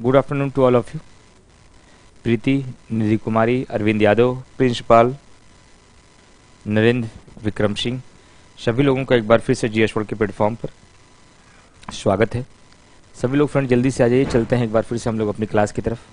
Good afternoon to all of you. Preeti, Nidhi Kumari, Arvind Yadav, principal, Narendra, Vikram Singh, सभी लोगों का एक बार फिर से जीएस वर्ल्ड के प्लेटफॉर्म पर स्वागत है। सभी लोग फ्रेंड जल्दी से आ जाइए, चलते हैं एक बार फिर से हम लोग अपनी क्लास की तरफ।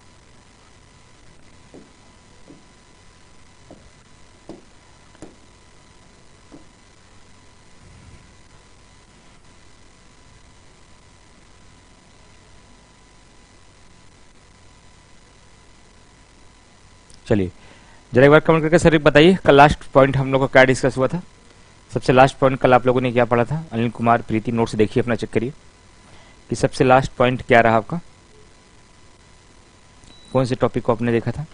चलिए जरा एक बार कमेंट करके सर बताइए, कल लास्ट पॉइंट हम लोग का क्या डिस्कस हुआ था। सबसे लास्ट पॉइंट कल आप लोगों ने क्या पढ़ा था। अनिल कुमार, प्रीति, नोट्स देखिए अपना, चेक करिए कि सबसे लास्ट पॉइंट क्या रहा आपका, कौन से टॉपिक को आपने देखा था।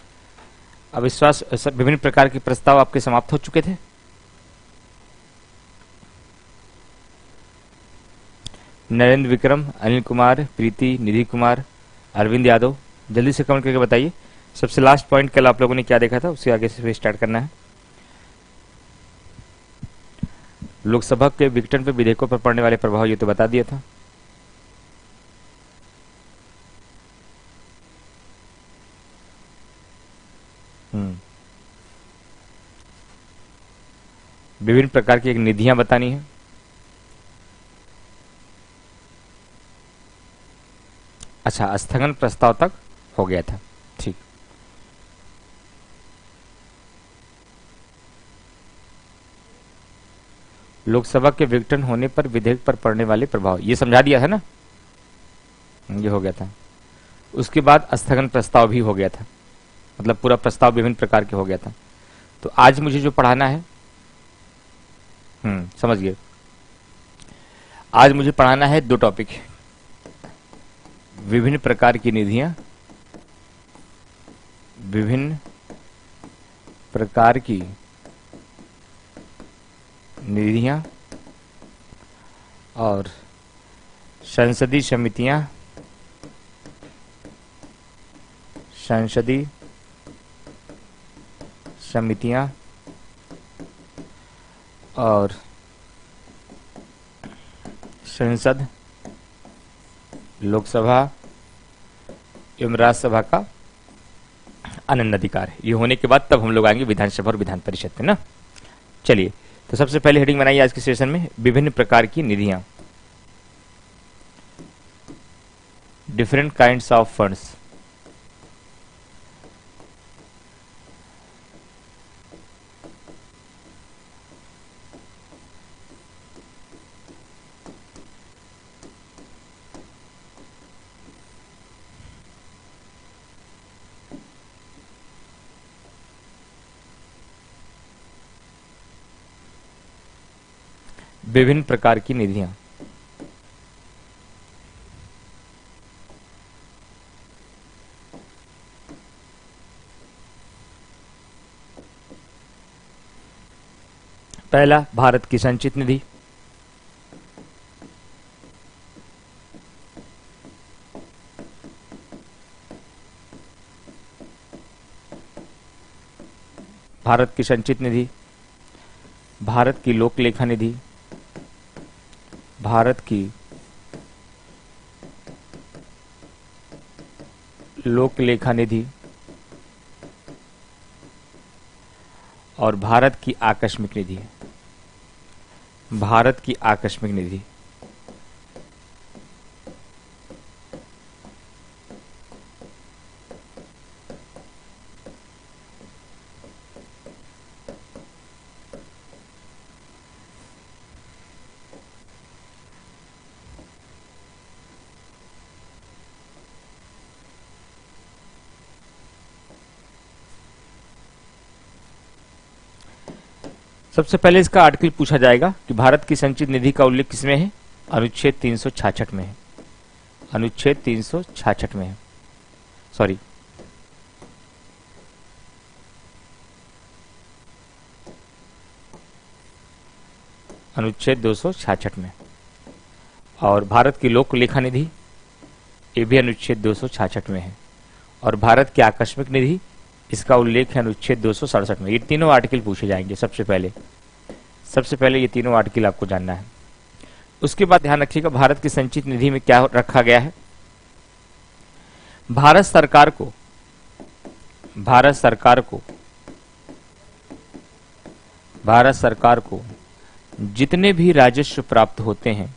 अविश्वास विभिन्न प्रकार के प्रस्ताव आपके समाप्त हो चुके थे। नरेंद्र, विक्रम, अनिल कुमार, प्रीति, निधि कुमार, अरविंद यादव, जल्दी से कमेंट करके बताइए सबसे लास्ट पॉइंट कल आप लोगों ने क्या देखा था, उससे आगे से स्टार्ट करना है। लोकसभा के विघटन पर विधेयकों पर पड़ने वाले प्रभाव ये तो बता दिया था। विभिन्न प्रकार की एक निधियां बतानी है। अच्छा, स्थगन प्रस्ताव तक हो गया था, ठीक। लोकसभा के विघटन होने पर विधेयक पर पड़ने वाले प्रभाव ये समझा दिया था ना, ये हो गया था। उसके बाद स्थगन प्रस्ताव भी हो गया था, मतलब पूरा प्रस्ताव विभिन्न प्रकार के हो गया था। तो आज मुझे जो पढ़ाना है, समझ गए, आज मुझे पढ़ाना है दो टॉपिक, विभिन्न प्रकार की निधियां, विभिन्न प्रकार की निधियां और संसदीय समितियां, संसदीय समितियां और संसद, लोकसभा एवं राज्यसभा का अनन्य अधिकार है। ये होने के बाद तब हम लोग आएंगे विधानसभा और विधान परिषद में ना। चलिए, तो सबसे पहले हेडिंग बनाइए आज के सेशन में, विभिन्न प्रकार की निधियां, डिफरेंट काइंड्स ऑफ फंड्स। विभिन्न प्रकार की निधियां, पहला भारत की संचित निधि, भारत की संचित निधि, भारत की लोक लेखा निधि, भारत की लोक लेखा निधि और भारत की आकस्मिक निधि, भारत की आकस्मिक निधि। सबसे पहले इसका आर्टिकल पूछा जाएगा कि भारत की संचित निधि का उल्लेख किसमें है। अनुच्छेद 366 में है, अनुच्छेद 366 में है, सॉरी अनुच्छेद 266 में। और भारत की लोक लेखा निधि, ये भी अनुच्छेद 266 में है। और भारत की आकस्मिक निधि, इसका उल्लेख है अनुच्छेद 267 में। ये तीनों आर्टिकल पूछे जाएंगे सबसे पहले ये तीनों आर्टिकल आपको जानना है। उसके बाद ध्यान रखिएगा भारत की संचित निधि में क्या रखा गया है। भारत सरकार को भारत सरकार को भारत सरकार को जितने भी राजस्व प्राप्त होते हैं,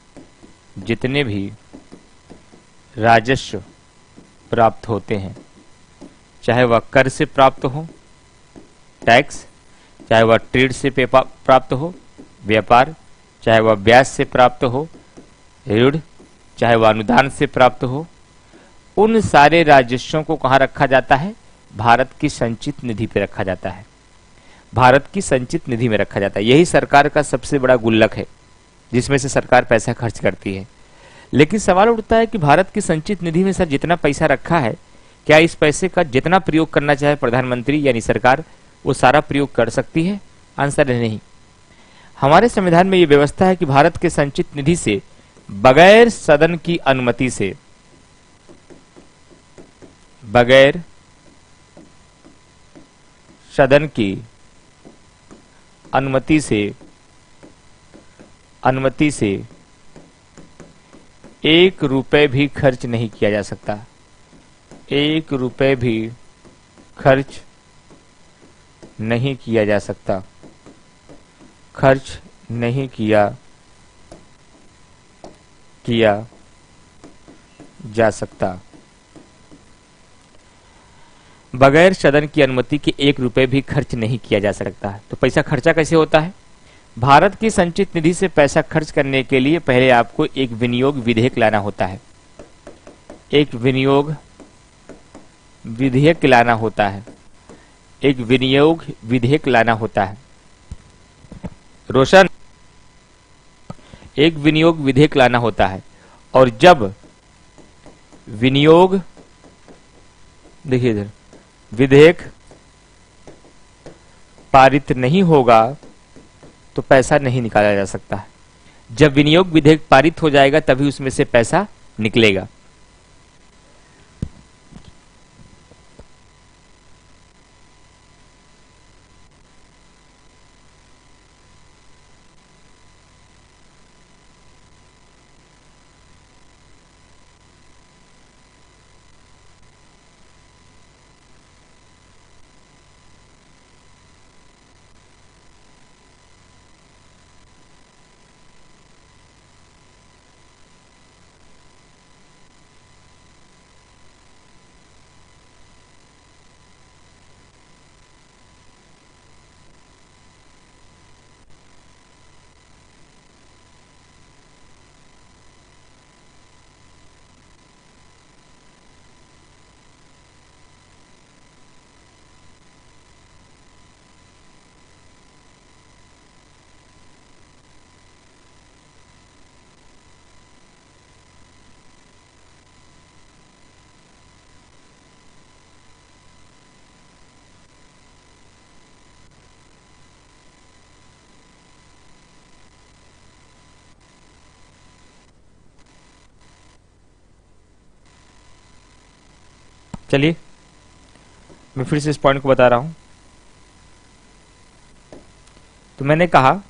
जितने भी राजस्व प्राप्त होते हैं, चाहे वह कर से प्राप्त हो, टैक्स, चाहे वह ट्रेड से प्राप्त हो, व्यापार, चाहे वह ब्याज से प्राप्त हो, ऋण, चाहे वह अनुदान से प्राप्त हो, उन सारे राजस्वों को कहाँ रखा जाता है? भारत की संचित निधि पे रखा जाता है। भारत की संचित निधि में रखा जाता है। यही सरकार का सबसे बड़ा गुल्लक है जिसमें से सरकार पैसा खर्च करती है। लेकिन सवाल उठता है कि भारत की संचित निधि में सर जितना पैसा रखा है, क्या इस पैसे का जितना प्रयोग करना चाहे प्रधानमंत्री यानी सरकार वो सारा प्रयोग कर सकती है? आंसर है नहीं। हमारे संविधान में यह व्यवस्था है कि भारत के संचित निधि से बगैर सदन की अनुमति से, बगैर सदन की अनुमति से 1 रुपए भी खर्च नहीं किया जा सकता। 1 रुपए भी खर्च नहीं किया जा सकता। खर्च नहीं किया जा सकता। बगैर सदन की अनुमति के 1 रुपए भी खर्च नहीं किया जा सकता है। तो पैसा खर्चा कैसे होता है? भारत की संचित निधि से पैसा खर्च करने के लिए पहले आपको एक विनियोग विधेयक लाना होता है। एक विनियोग विधेयक लाना होता है। एक विनियोग विधेयक लाना होता है। रोशन, एक विनियोग विधेयक लाना होता है। और जब विनियोग, देखिए इधर, विधेयक पारित नहीं होगा तो पैसा नहीं निकाला जा सकता है। जब विनियोग विधेयक पारित हो जाएगा तभी उसमें से पैसा निकलेगा। चलिए मैं फिर से इस पॉइंट को बता रहा हूं। तो मैंने कहा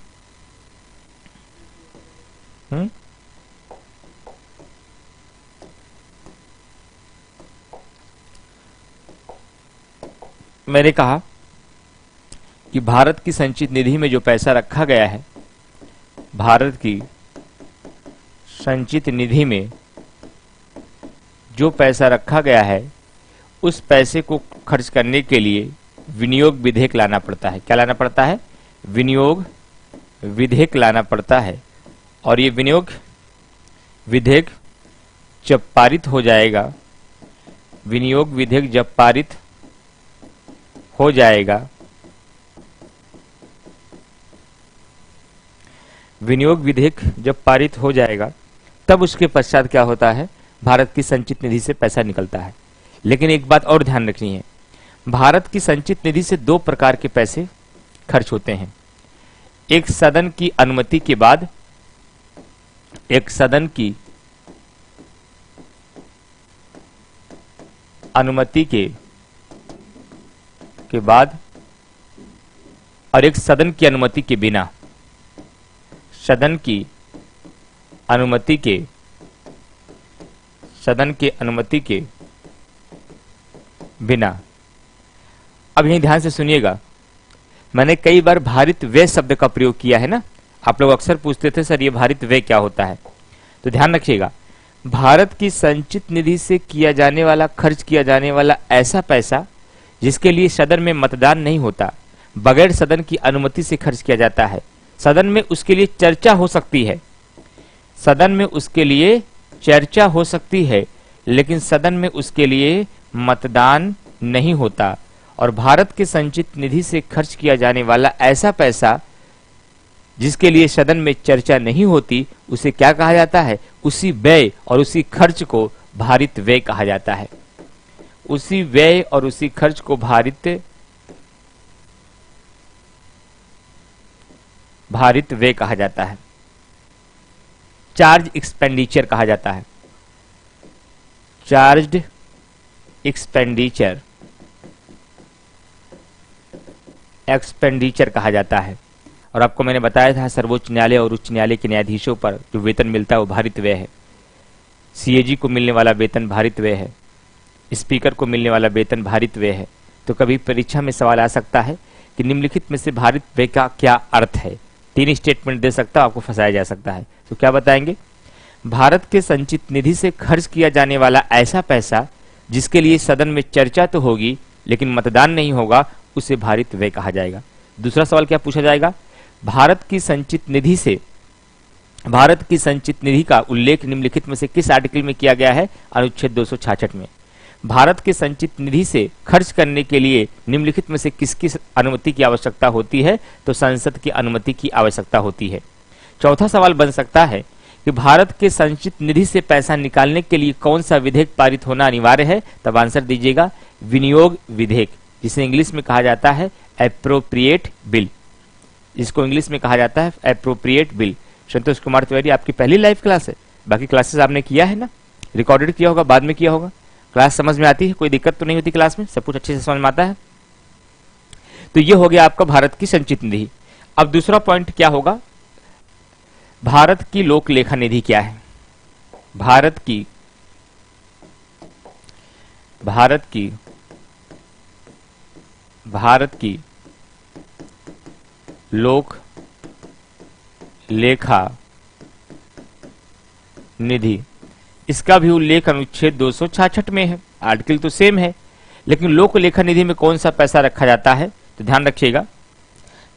कि भारत की संचित निधि में जो पैसा रखा गया है, भारत की संचित निधि में जो पैसा रखा गया है उस पैसे को खर्च करने के लिए विनियोग विधेयक लाना पड़ता है। क्या लाना पड़ता है? विनियोग विधेयक लाना पड़ता है। और ये विनियोग विधेयक जब पारित हो जाएगा, विनियोग विधेयक जब पारित हो जाएगा, विनियोग विधेयक जब पारित हो जाएगा तब उसके पश्चात क्या होता है? भारत की संचित निधि से पैसा निकलता है। लेकिन एक बात और ध्यान रखनी है, भारत की संचित निधि से 2 प्रकार के पैसे खर्च होते हैं। एक सदन की अनुमति के बाद, एक सदन की अनुमति के बाद और एक सदन की अनुमति के बिना। सदन की अनुमति के बिना। अब यहीं ध्यान से सुनिएगा, मैंने कई बार भारित व्यय शब्द का प्रयोग किया है ना। आप लोग अक्सर पूछते थे सर ये भारित व्यय क्या होता है, तो ध्यान रखिएगा, भारत की संचित निधि से किया जाने वाला, खर्च किया जाने वाला ऐसा पैसा जिसके लिए सदन में मतदान नहीं होता, बगैर सदन की अनुमति से खर्च किया जाता है। सदन में उसके लिए चर्चा हो सकती है, सदन में उसके लिए चर्चा हो सकती है, लेकिन सदन में उसके लिए मतदान नहीं होता। और भारत के संचित निधि से खर्च किया जाने वाला ऐसा पैसा जिसके लिए सदन में चर्चा नहीं होती, उसे क्या कहा जाता है? उसी व्यय और उसी खर्च को भारित व्यय कहा जाता है। उसी व्यय और उसी खर्च को भारित व्यय कहा जाता है, चार्ज एक्सपेंडिचर कहा जाता है, चार्ज्ड एक्सपेंडिचर कहा जाता है। और आपको मैंने बताया था सर्वोच्च न्यायालय और उच्च न्यायालय के न्यायाधीशों पर जो वेतन मिलता है वो भारित व्यय है। सीएजी को मिलने वाला वेतन भारित व्यय है, स्पीकर को मिलने वाला वेतन भारित व्यय है। तो कभी परीक्षा में सवाल आ सकता है कि निम्नलिखित में से भारित व्यय का क्या अर्थ है? 3 स्टेटमेंट दे सकता, आपको फंसाया जा सकता है। तो क्या बताएंगे? भारत के संचित निधि से खर्च किया जाने वाला ऐसा पैसा जिसके लिए सदन में चर्चा तो होगी लेकिन मतदान नहीं होगा, उसे भारित व्यय कहा जाएगा। दूसरा सवाल क्या पूछा जाएगा? भारत की संचित निधि का उल्लेख निम्नलिखित में से किस आर्टिकल में किया गया है? अनुच्छेद 266 में। भारत के संचित निधि से खर्च करने के लिए निम्नलिखित में से किसकी अनुमति की आवश्यकता होती है? तो संसद की अनुमति की आवश्यकता होती है। चौथा सवाल बन सकता है कि भारत के संचित निधि से पैसा निकालने के लिए कौन सा विधेयक पारित होना अनिवार्य है? तब आंसर दीजिएगा विनियोग विधेयक, जिसे इंग्लिश में कहा जाता है एप्रोप्रिएट बिल, जिसको इंग्लिश में कहा जाता है एप्रोप्रिएट बिल। संतोष कुमार तिवारी, आपकी पहली लाइव क्लास है, बाकी क्लासेस आपने किया है ना, रिकॉर्डेड किया होगा, बाद में किया होगा। क्लास समझ में आती है? कोई दिक्कत तो नहीं होती क्लास में? सब कुछ अच्छे से समझ में आता है? तो ये हो गया आपका भारत की संचित निधि। अब दूसरा पॉइंट क्या होगा? भारत की लोक लेखा निधि क्या है? भारत की लोक लेखा निधि, इसका भी उल्लेख अनुच्छेद 266 में है। आर्टिकल तो सेम है, लेकिन लोक लेखा निधि में कौन सा पैसा रखा जाता है? तो ध्यान रखिएगा,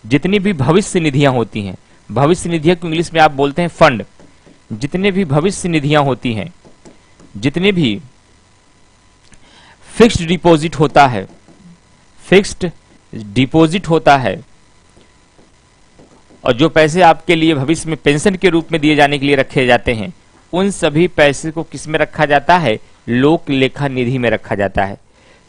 जितनी भी भविष्य निधियां होती हैं, भविष्य निधियां को इंग्लिश में आप बोलते हैं फंड, जितने भी भविष्य निधियां होती हैं, जितने भी फिक्स्ड डिपॉजिट होता है, और जो पैसे आपके लिए भविष्य में पेंशन के रूप में दिए जाने के लिए रखे जाते हैं, उन सभी पैसे को किस में रखा जाता है? लोक लेखा निधि में रखा जाता है।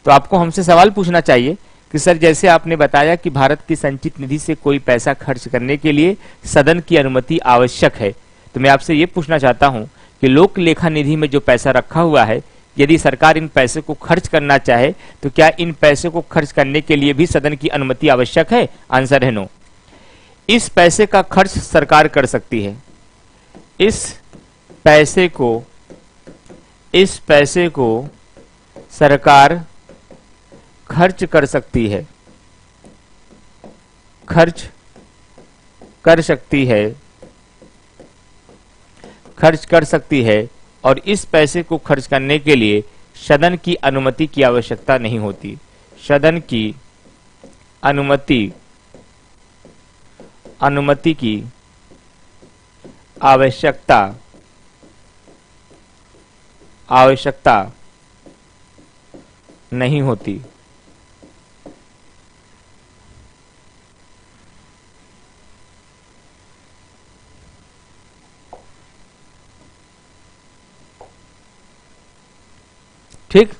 तो आपको हमसे सवाल पूछना चाहिए कि सर जैसे आपने बताया कि भारत की संचित निधि से कोई पैसा खर्च करने के लिए सदन की अनुमति आवश्यक है, तो मैं आपसे ये पूछना चाहता हूं कि लोक लेखा निधि में जो पैसा रखा हुआ है, यदि सरकार इन पैसे को खर्च करना चाहे तो क्या इन पैसे को खर्च करने के लिए भी सदन की अनुमति आवश्यक है? आंसर है नो। इस पैसे का खर्च सरकार कर सकती है, इस पैसे को सरकार खर्च कर सकती है, खर्च कर सकती है, और इस पैसे को खर्च करने के लिए सदन की अनुमति की आवश्यकता नहीं होती। सदन की अनुमति की आवश्यकता नहीं होती। ठीक,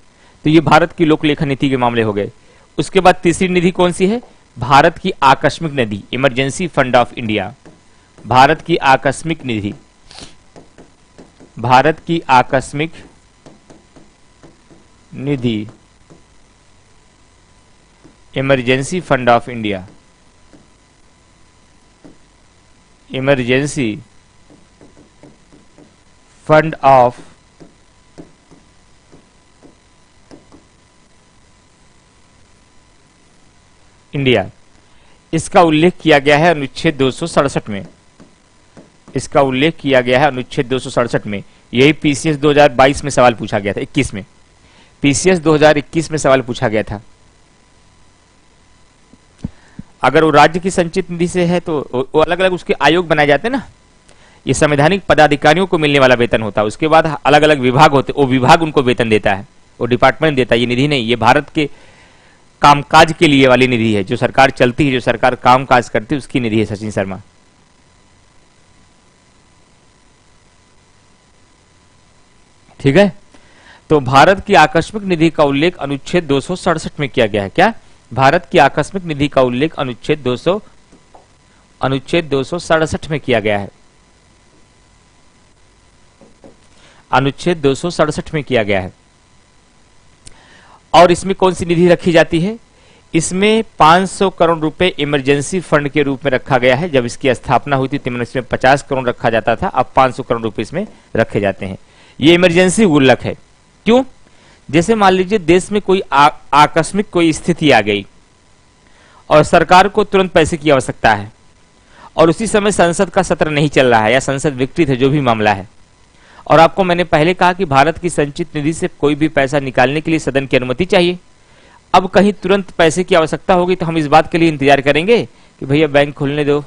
तो ये भारत की लोक लेखा नीति के मामले हो गए। उसके बाद तीसरी निधि कौन सी है? भारत की आकस्मिक निधि, emergency fund of India. Bharat की आकस्मिक निधि, भारत की आकस्मिक निधि, emergency fund of India, emergency fund of India, इसका उल्लेख किया गया है अनुच्छेद 267 में। इसका उल्लेख किया गया है अनुच्छेद 267 में। यही पीसीएस 2022 में सवाल पूछा गया था, 21 में, पीसीएस 2021 में सवाल पूछा गया था। अगर वो राज्य की संचित निधि से है तो वो अलग अलग उसके आयोग बनाए जाते हैं ना, ये संवैधानिक पदाधिकारियों को मिलने वाला वेतन होता है। उसके बाद अलग अलग विभाग होते, वो विभाग उनको वेतन देता है, वो डिपार्टमेंट देता है, ये निधि नहीं। ये भारत के कामकाज के लिए वाली निधि है, जो सरकार चलती है, जो सरकार कामकाज करती है, उसकी निधि है सचिन शर्मा। ठीक है, तो भारत की आकस्मिक निधि का उल्लेख अनुच्छेद 267 में किया गया है। क्या? भारत की आकस्मिक निधि का उल्लेख अनुच्छेद 267 में किया गया है। अनुच्छेद 267 में किया गया है। और इसमें कौन सी निधि रखी जाती है? इसमें 500 करोड़ रुपए इमरजेंसी फंड के रूप में रखा गया है। जब इसकी स्थापना हुई थी तब इसमें 50 करोड़ रखा जाता था, अब 500 करोड़ रुपए इसमें रखे जाते हैं। ये इमरजेंसी गुल्लक है। क्यों? जैसे मान लीजिए देश में कोई आकस्मिक कोई स्थिति आ गई और सरकार को तुरंत पैसे की आवश्यकता है, और उसी समय संसद का सत्र नहीं चल रहा है या संसद विघटित है, जो भी मामला है, और आपको मैंने पहले कहा कि भारत की संचित निधि से कोई भी पैसा निकालने के लिए सदन की अनुमति चाहिए। अब कहीं तुरंत पैसे की आवश्यकता होगी तो हम इस बात के लिए इंतजार करेंगे कि भैया बैंक खोलने दो,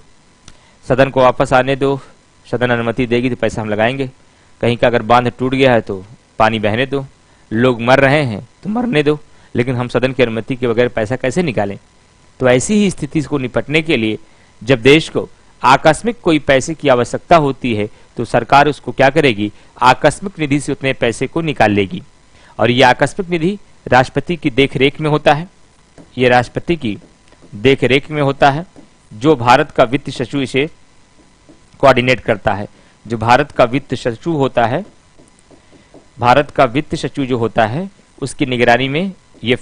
सदन को वापस आने दो, सदन अनुमति देगी तो पैसा हम लगाएंगे। कहीं का अगर बांध टूट गया है तो पानी बहने दो, लोग मर रहे हैं तो मरने दो, लेकिन हम सदन की अनुमति के बगैर पैसा कैसे निकालें? तो ऐसी ही स्थिति को निपटने के लिए जब देश को आकस्मिक कोई पैसे की आवश्यकता होती है तो सरकार उसको क्या करेगी? आकस्मिक निधि से उतने पैसे को निकाल लेगी। और ये आकस्मिक निधि राष्ट्रपति की देखरेख में होता है। ये राष्ट्रपति की देखरेख में होता है। जो भारत का वित्त सचिव इसे कोऑर्डिनेट करता है, जो भारत का वित्त सचिव होता है, भारत का वित्त सचिव जो होता है, उसकी निगरानी में ये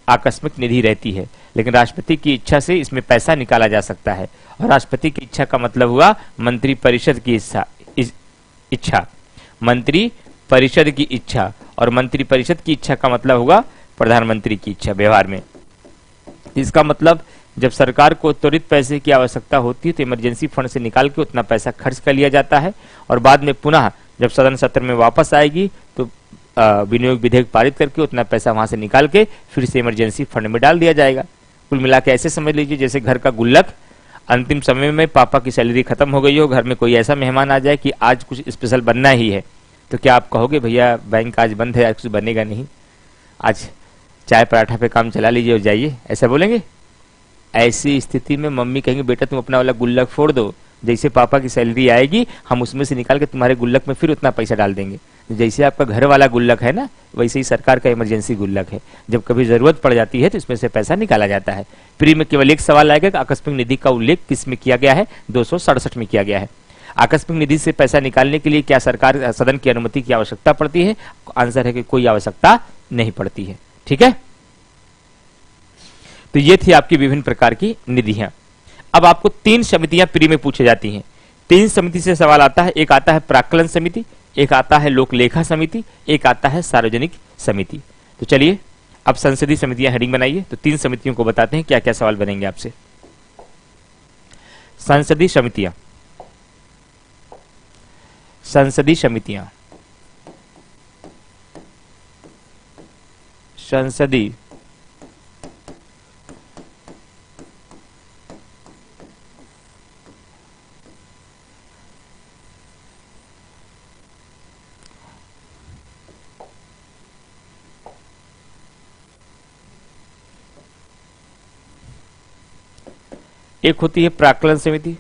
आकस्मिक निधि रहती है। लेकिन राष्ट्रपति की इच्छा से इसमें पैसा निकाला जा सकता है। और राष्ट्रपति की इच्छा का मतलब हुआ मंत्री परिषद की इच्छा, मंत्री परिषद की इच्छा, और मंत्री परिषद की इच्छा का मतलब होगा प्रधानमंत्री की इच्छा व्यवहार में। इसका मतलब जब सरकार को त्वरित पैसे की आवश्यकता होती है तो इमरजेंसी फंड से निकाल के उतना पैसा खर्च कर लिया जाता है, और बाद में पुनः जब सदन सत्र में वापस आएगी तो विनियोग विधेयक पारित करके उतना पैसा वहां से निकाल के फिर से इमरजेंसी फंड में डाल दिया जाएगा। कुल मिला के ऐसे समझ लीजिए जैसे घर का गुल्लक, अंतिम समय में पापा की सैलरी खत्म हो गई हो, घर में कोई ऐसा मेहमान आ जाए कि आज कुछ स्पेशल बनना ही है, तो क्या आप कहोगे भैया बैंक आज बंद है, आज कुछ बनेगा नहीं, आज चाय पराठा पे काम चला लीजिए और जाइए, ऐसा बोलेंगे? ऐसी स्थिति में मम्मी कहेंगे बेटा तुम अपना वाला गुल्लक फोड़ दो, जैसे पापा की सैलरी आएगी हम उसमें से निकाल के तुम्हारे गुल्लक में फिर उतना पैसा डाल देंगे। जैसे आपका घर वाला गुल्लक है ना, वैसे ही सरकार का इमरजेंसी गुल्लक है। जब कभी जरूरत पड़ जाती है तो इसमें से पैसा निकाला जाता है। प्री में केवल एक सवाल आएगा कि आकस्मिक निधि का उल्लेख किस में किया गया है? 267 में किया गया है। आकस्मिक निधि से पैसा निकालने के लिए क्या सरकार सदन की अनुमति की आवश्यकता पड़ती है? आंसर है कि कोई आवश्यकता नहीं पड़ती है। ठीक है, तो ये थी आपकी विभिन्न प्रकार की निधियां। अब आपको 3 समितियां प्री में पूछी जाती हैं। 3 समिति से सवाल आता है। एक आता है प्राक्कलन समिति, एक आता है लोक लेखा समिति, एक आता है सार्वजनिक समिति। तो चलिए अब संसदीय समितियां हेडिंग बनाइए। तो 3 समितियों को बताते हैं क्या क्या सवाल बनेंगे आपसे। संसदीय समितियां, संसदीय समितियां, संसदीय एक होती है प्राक्कलन समिति,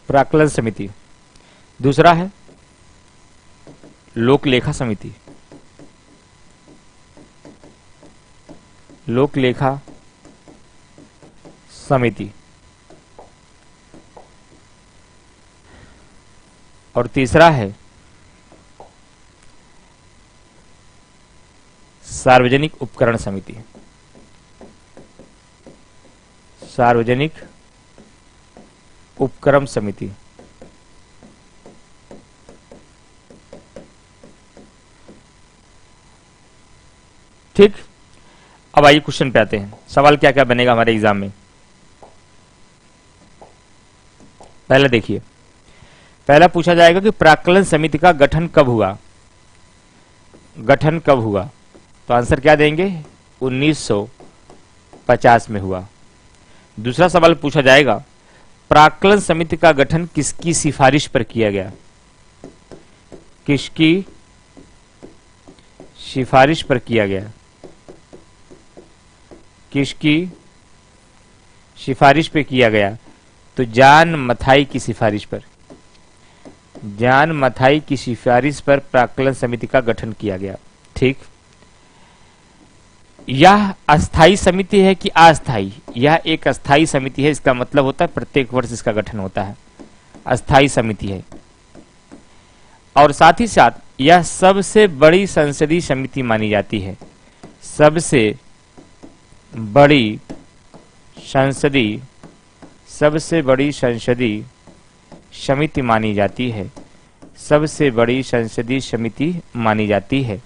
प्राक्कलन समिति। दूसरा है लोक लेखा समिति, लोक लेखा समिति। और तीसरा है सार्वजनिक उपकरण समिति, सार्वजनिक उपक्रम समिति। ठीक, अब आइए क्वेश्चन पे आते हैं। सवाल क्या क्या बनेगा हमारे एग्जाम में। पहला देखिए, पहला पूछा जाएगा कि प्राक्कलन समिति का गठन कब हुआ। गठन कब हुआ, तो आंसर क्या देंगे, 1950 में हुआ। दूसरा सवाल पूछा जाएगा, प्राक्कलन समिति का गठन किसकी सिफारिश पर किया गया। किसकी सिफारिश पर किया गया, किसकी सिफारिश पे किया गया, तो जॉन मथाई की सिफारिश पर, जॉन मथाई की सिफारिश पर प्राक्कलन समिति का गठन किया गया। ठीक, यह अस्थाई समिति है कि अस्थाई, यह एक अस्थाई समिति है, इसका मतलब होता है प्रत्येक वर्ष इसका गठन होता है, अस्थाई समिति है। और साथ ही साथ यह सबसे बड़ी संसदीय समिति मानी जाती है, सबसे बड़ी संसदीय, सबसे बड़ी संसदीय समिति मानी जाती है, सबसे बड़ी संसदीय समिति मानी जाती है,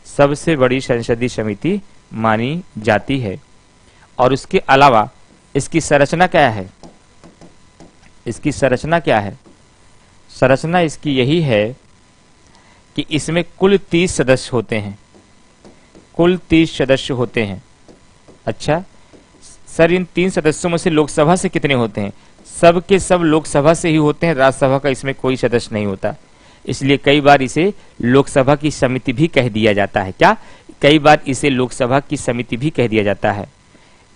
सबसे बड़ी संसदीय समिति मानी जाती है। और उसके अलावा इसकी संरचना क्या है, इसकी संरचना क्या है, संरचना इसकी यही है कि इसमें कुल 30 सदस्य होते हैं, कुल 30 सदस्य होते हैं। अच्छा सर, इन 3 सदस्यों में से लोकसभा से कितने होते हैं, सब के सब लोकसभा से ही होते हैं, राज्यसभा का इसमें कोई सदस्य नहीं होता, इसलिए कई बार इसे लोकसभा की समिति भी कह दिया जाता है। क्या, कई बार इसे लोकसभा की समिति भी कह दिया जाता है।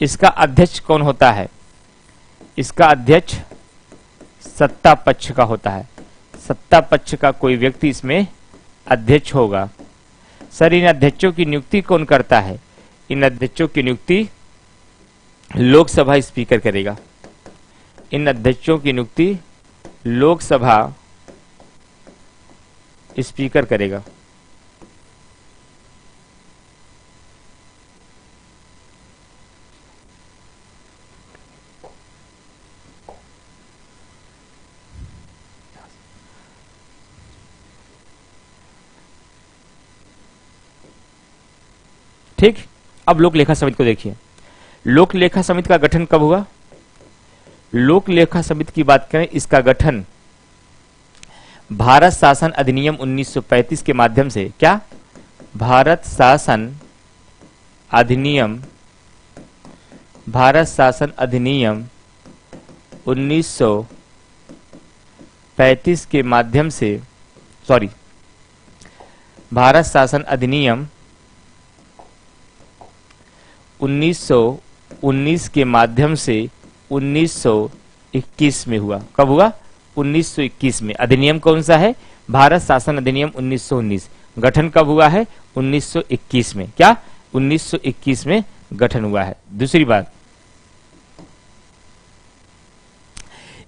इसका अध्यक्ष कौन होता है, इसका अध्यक्ष सत्ता पक्ष का होता है, सत्ता पक्ष का कोई व्यक्ति इसमें अध्यक्ष होगा। सर, इन अध्यक्षों की नियुक्ति कौन करता है, इन अध्यक्षों की नियुक्ति लोकसभा स्पीकर करेगा, इन अध्यक्षों की नियुक्ति लोकसभा स्पीकर करेगा। ठीक, अब लोक लेखा समिति को देखिए। लोक लेखा समिति का गठन कब हुआ, लोक लेखा समिति की बात करें, इसका गठन भारत शासन अधिनियम 1935 के माध्यम से, क्या, भारत शासन अधिनियम, भारत शासन अधिनियम 1935 के माध्यम से, सॉरी, भारत शासन अधिनियम 1919 के माध्यम से 1921 में हुआ। कब हुआ, 1921 में। अधिनियम कौन सा है, भारत शासन अधिनियम 1919। गठन कब हुआ है, 1921 में। क्या, 1921 में गठन हुआ है। दूसरी बात,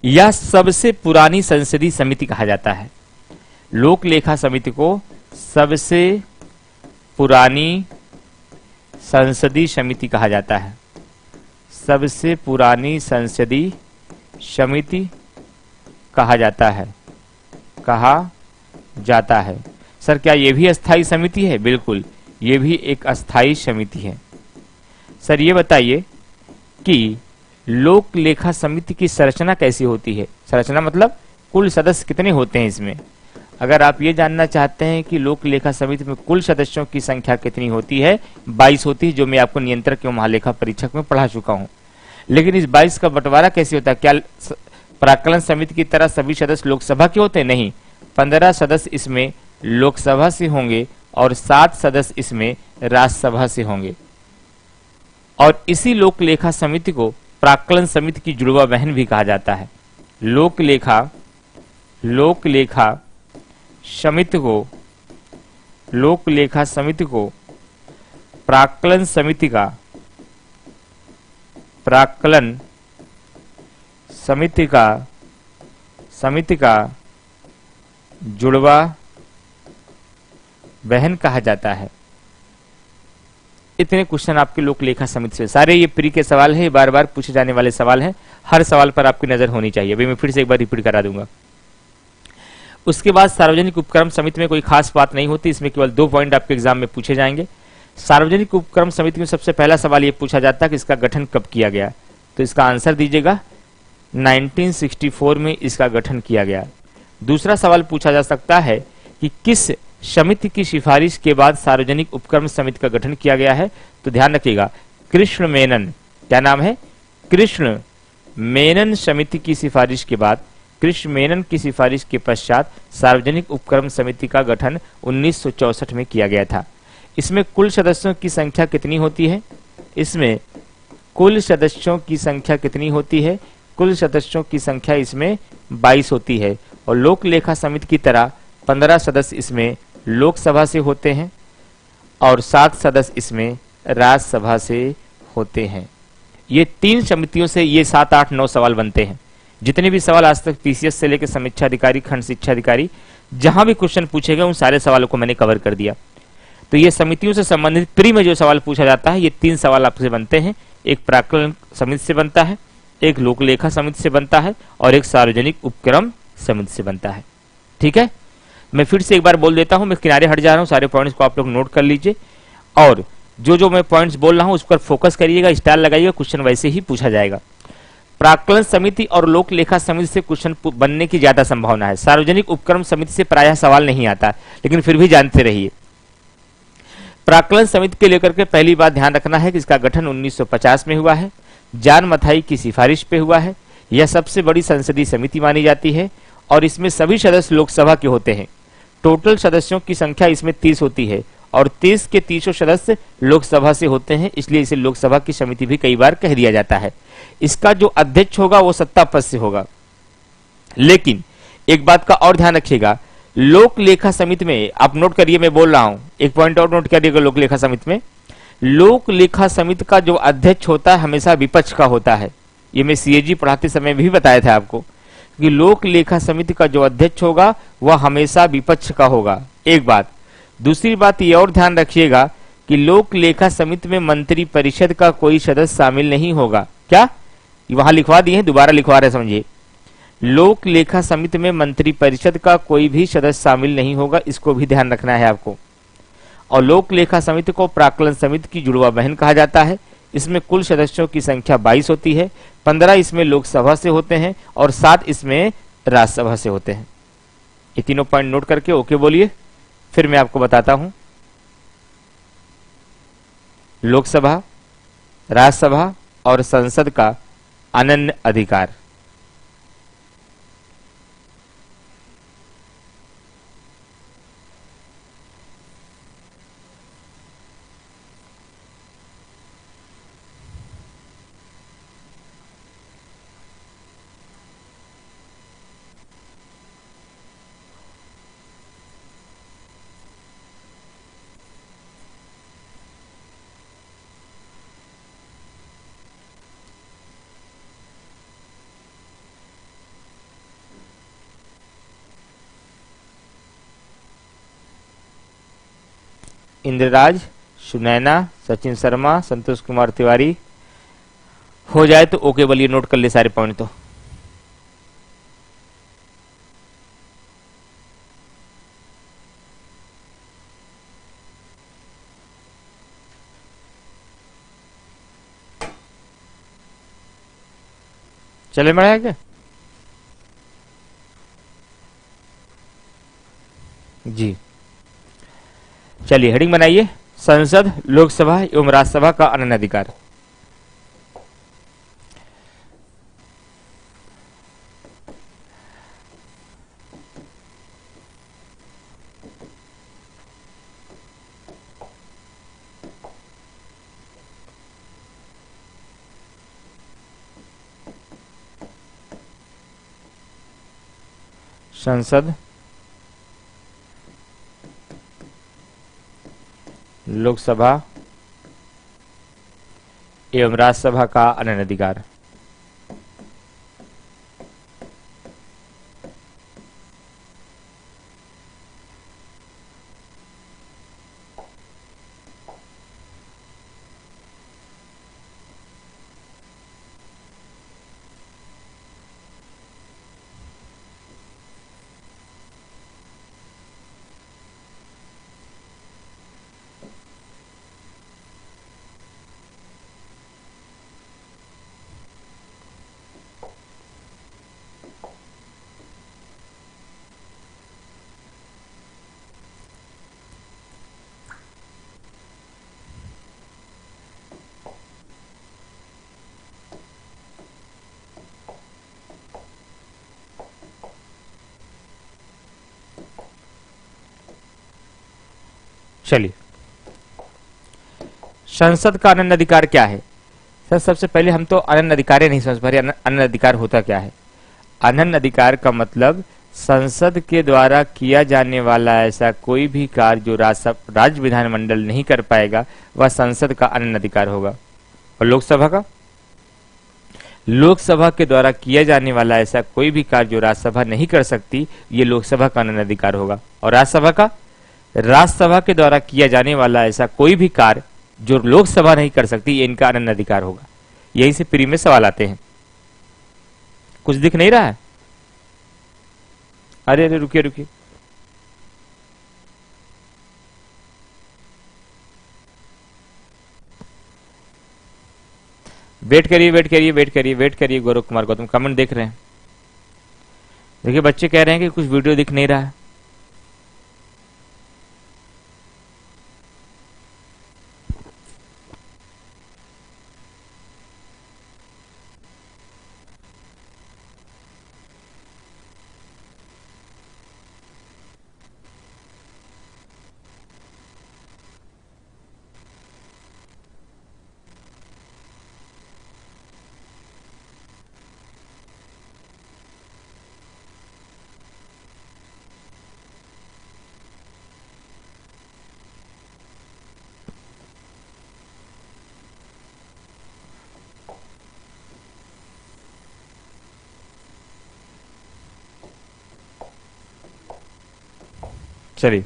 यह सबसे पुरानी संसदीय समिति कहा जाता है। लोक लेखा समिति को सबसे पुरानी संसदीय समिति कहा जाता है, सबसे पुरानी संसदीय समिति कहा जाता है, कहा जाता है। सर, क्या यह भी अस्थाई समिति है? बिल्कुल, यह भी एक अस्थाई समिति है। सर, ये बताइए कि लोक लेखा समिति की संरचना कैसी होती है। संरचना मतलब कुल सदस्य कितने होते हैं इसमें। अगर आप ये जानना चाहते हैं कि लोक लेखा समिति में कुल सदस्यों की संख्या कितनी होती है, 22 होती है, जो मैं आपको नियंत्रक एवं महालेखा परीक्षक में पढ़ा चुका हूं। लेकिन इस 22 का बंटवारा कैसे होता है? क्या प्राक्कलन समिति की तरह सभी सदस्य लोकसभा के होते हैं? नहीं, 15 सदस्य इसमें लोकसभा से होंगे और 7 सदस्य इसमें राज्यसभा से होंगे। और इसी लोक लेखा समिति को प्राक्कलन समिति की जुड़वा बहन भी कहा जाता है। लोक लेखा समिति को, लोक लेखा समिति को प्राक्कलन समिति का, प्राक्कलन समिति का जुड़वा बहन कहा जाता है। इतने क्वेश्चन आपके लोक लेखा समिति से, सारे ये प्री के सवाल है, बार बार पूछे जाने वाले सवाल हैं, हर सवाल पर आपकी नजर होनी चाहिए। अभी मैं फिर से एक बार रिपीट करा दूंगा। उसके बाद सार्वजनिक उपक्रम समिति में कोई खास बात नहीं होती, इसमें केवल 2 पॉइंट आपके एग्जाम में पूछे जाएंगे। सार्वजनिक उपक्रम समिति में सबसे पहला सवाल ये पूछा जाता है कि इसका गठन कब किया गया, तो इसका आंसर दीजिएगा 1964 में इसका गठन किया गया। दूसरा सवाल पूछा जा सकता है कि किस समिति की सिफारिश के बाद सार्वजनिक उपक्रम समिति का गठन किया गया है, तो ध्यान रखिएगा कृष्ण मेनन, क्या नाम है, कृष्ण मेनन समिति की सिफारिश के बाद, कृष्ण मेनन की सिफारिश के पश्चात सार्वजनिक उपक्रम समिति का गठन 1964 में किया गया था। इसमें कुल सदस्यों की संख्या कितनी होती है, इसमें कुल सदस्यों की संख्या कितनी होती है, कुल सदस्यों की संख्या इसमें 22 होती है। और लोक लेखा समिति की तरह 15 सदस्य इसमें लोकसभा से होते हैं और 7 सदस्य इसमें राज्यसभा से होते हैं। ये 3 समितियों से ये 7, 8, 9 सवाल बनते हैं। जितने भी सवाल आज तक पीसीएस से लेकर समीक्षा अधिकारी, खंड शिक्षा अधिकारी, जहां भी क्वेश्चन पूछे गए उन सारे सवालों को मैंने कवर कर दिया। तो ये समितियों से संबंधित प्री में जो सवाल पूछा जाता है, ये 3 सवाल आपसे बनते हैं। एक प्राक्कलन समिति से बनता है, एक लोक लेखा समिति से बनता है और एक सार्वजनिक उपक्रम समिति से बनता है। ठीक है, मैं फिर से एक बार बोल देता हूं, मैं किनारे हट जा रहा हूं, सारे पॉइंट्स को आप लोग नोट कर लीजिए और जो जो मैं पॉइंट्स बोल रहा हूं उस पर फोकस करिएगा, स्टार लगाइएगा, क्वेश्चन वैसे ही पूछा जाएगा। प्राक्कलन समिति और लोक लेखा समिति से क्वेश्चन बनने की ज्यादा संभावना है। सार्वजनिक उपक्रम समिति से प्रायः सवाल नहीं आता, लेकिन फिर भी जानते रहिए। प्राक्कलन समिति के लेकर के पहली बात ध्यान रखना है कि इसका गठन 1950 में हुआ है, जॉन मथाई की सिफारिश पे हुआ है। यह सबसे बड़ी संसदीय समिति मानी जाती है और इसमें सभी सदस्य लोकसभा के होते हैं। टोटल सदस्यों की संख्या इसमें 30 होती है और 30 के 30 सदस्य लोकसभा से होते हैं, इसलिए इसे लोकसभा की समिति भी कई बार कह दिया जाता है। इसका जो अध्यक्ष होगा वो सत्ता पद से होगा। लेकिन एक बात का और ध्यान रखिएगा, लोक लेखा समिति में आप नोट करिए, मैं बोल रहा हूं, एक पॉइंट और नोट करिएगा, लोक लेखा समिति में, लोक लेखा समिति का जो अध्यक्ष होता है हमेशा विपक्ष का होता है। ये मैं सीएजी पढ़ाते समय भी बताया था आपको कि लोक लेखा समिति का जो अध्यक्ष होगा वह हमेशा विपक्ष का होगा, एक बात। दूसरी बात ये और ध्यान रखिएगा कि लोक लेखा समिति में मंत्री परिषद का कोई सदस्य शामिल नहीं होगा। क्या वहां लिखवा दिए हैं, दोबारा लिखवा रहे, समझिए, लोक लेखा समिति में मंत्री परिषद का कोई भी सदस्य शामिल नहीं होगा, इसको भी ध्यान रखना है आपको। और लोक लेखा समिति को प्राक्कलन समिति की जुड़वा बहन कहा जाता है। इसमें कुल सदस्यों की संख्या 22 होती है, 15 इसमें लोकसभा से होते हैं और 7 इसमें राज्यसभा से होते हैं। ये तीनों पॉइंट नोट करके ओके बोलिए, फिर मैं आपको बताता हूं। लोकसभा, राज्यसभा और संसद का अनन्य अधिकार। इंद्रराज, सुनैना, सचिन शर्मा, संतोष कुमार तिवारी, हो जाए तो ओके बोलिए, नोट कर ले सारे पॉइंट। तो चले बढ़ाया क्या जी, चलिए हेडिंग बनाइए, संसद, लोकसभा एवं राज्यसभा का अनन्य अधिकार। संसद, लोकसभा एवं राज्यसभा का अनन्य अधिकार। चलिए, संसद का अनन्य अधिकार क्या है? सर सबसे पहले हम तो अनन्य अधिकार नहीं समझ पा रहे, अनन्य अधिकार होता क्या है? अनन्य अधिकार का मतलब संसद के द्वारा किया जाने वाला ऐसा कोई भी कार्य जो राज्य विधानमंडल नहीं कर पाएगा वह संसद का अनन्य अधिकार होगा। और लोकसभा का, लोकसभा के द्वारा किया जाने वाला ऐसा कोई भी कार्य जो राज्यसभा नहीं कर सकती, ये लोकसभा का अनन्य अधिकार होगा। और राज्यसभा का, राज्यसभा के द्वारा किया जाने वाला ऐसा कोई भी कार्य जो लोकसभा नहीं कर सकती, ये इनका अनन्य अधिकार होगा। यहीं से प्री में सवाल आते हैं। कुछ दिख नहीं रहा है? अरे अरे रुकिए रुकिए, वेट करिए वेट करिए वेट करिए वेट करिए। गौरव कुमार गौतम कमेंट देख रहे हैं। देखिए बच्चे कह रहे हैं कि कुछ वीडियो दिख नहीं रहा है। चलिए,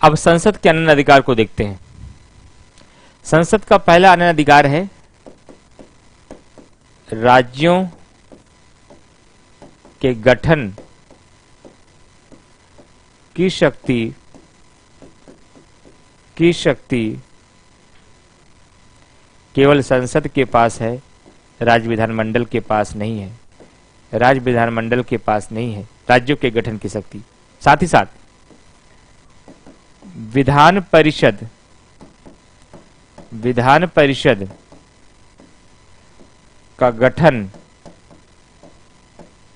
अब संसद के अनन्य अधिकार को देखते हैं। संसद का पहला अनन्य अधिकार है राज्यों के गठन की शक्ति केवल संसद के पास है, राज्य विधानमंडल के पास नहीं है। राज्य विधानमंडल के पास नहीं है राज्यों के गठन की शक्ति। साथ ही साथ विधान परिषद का गठन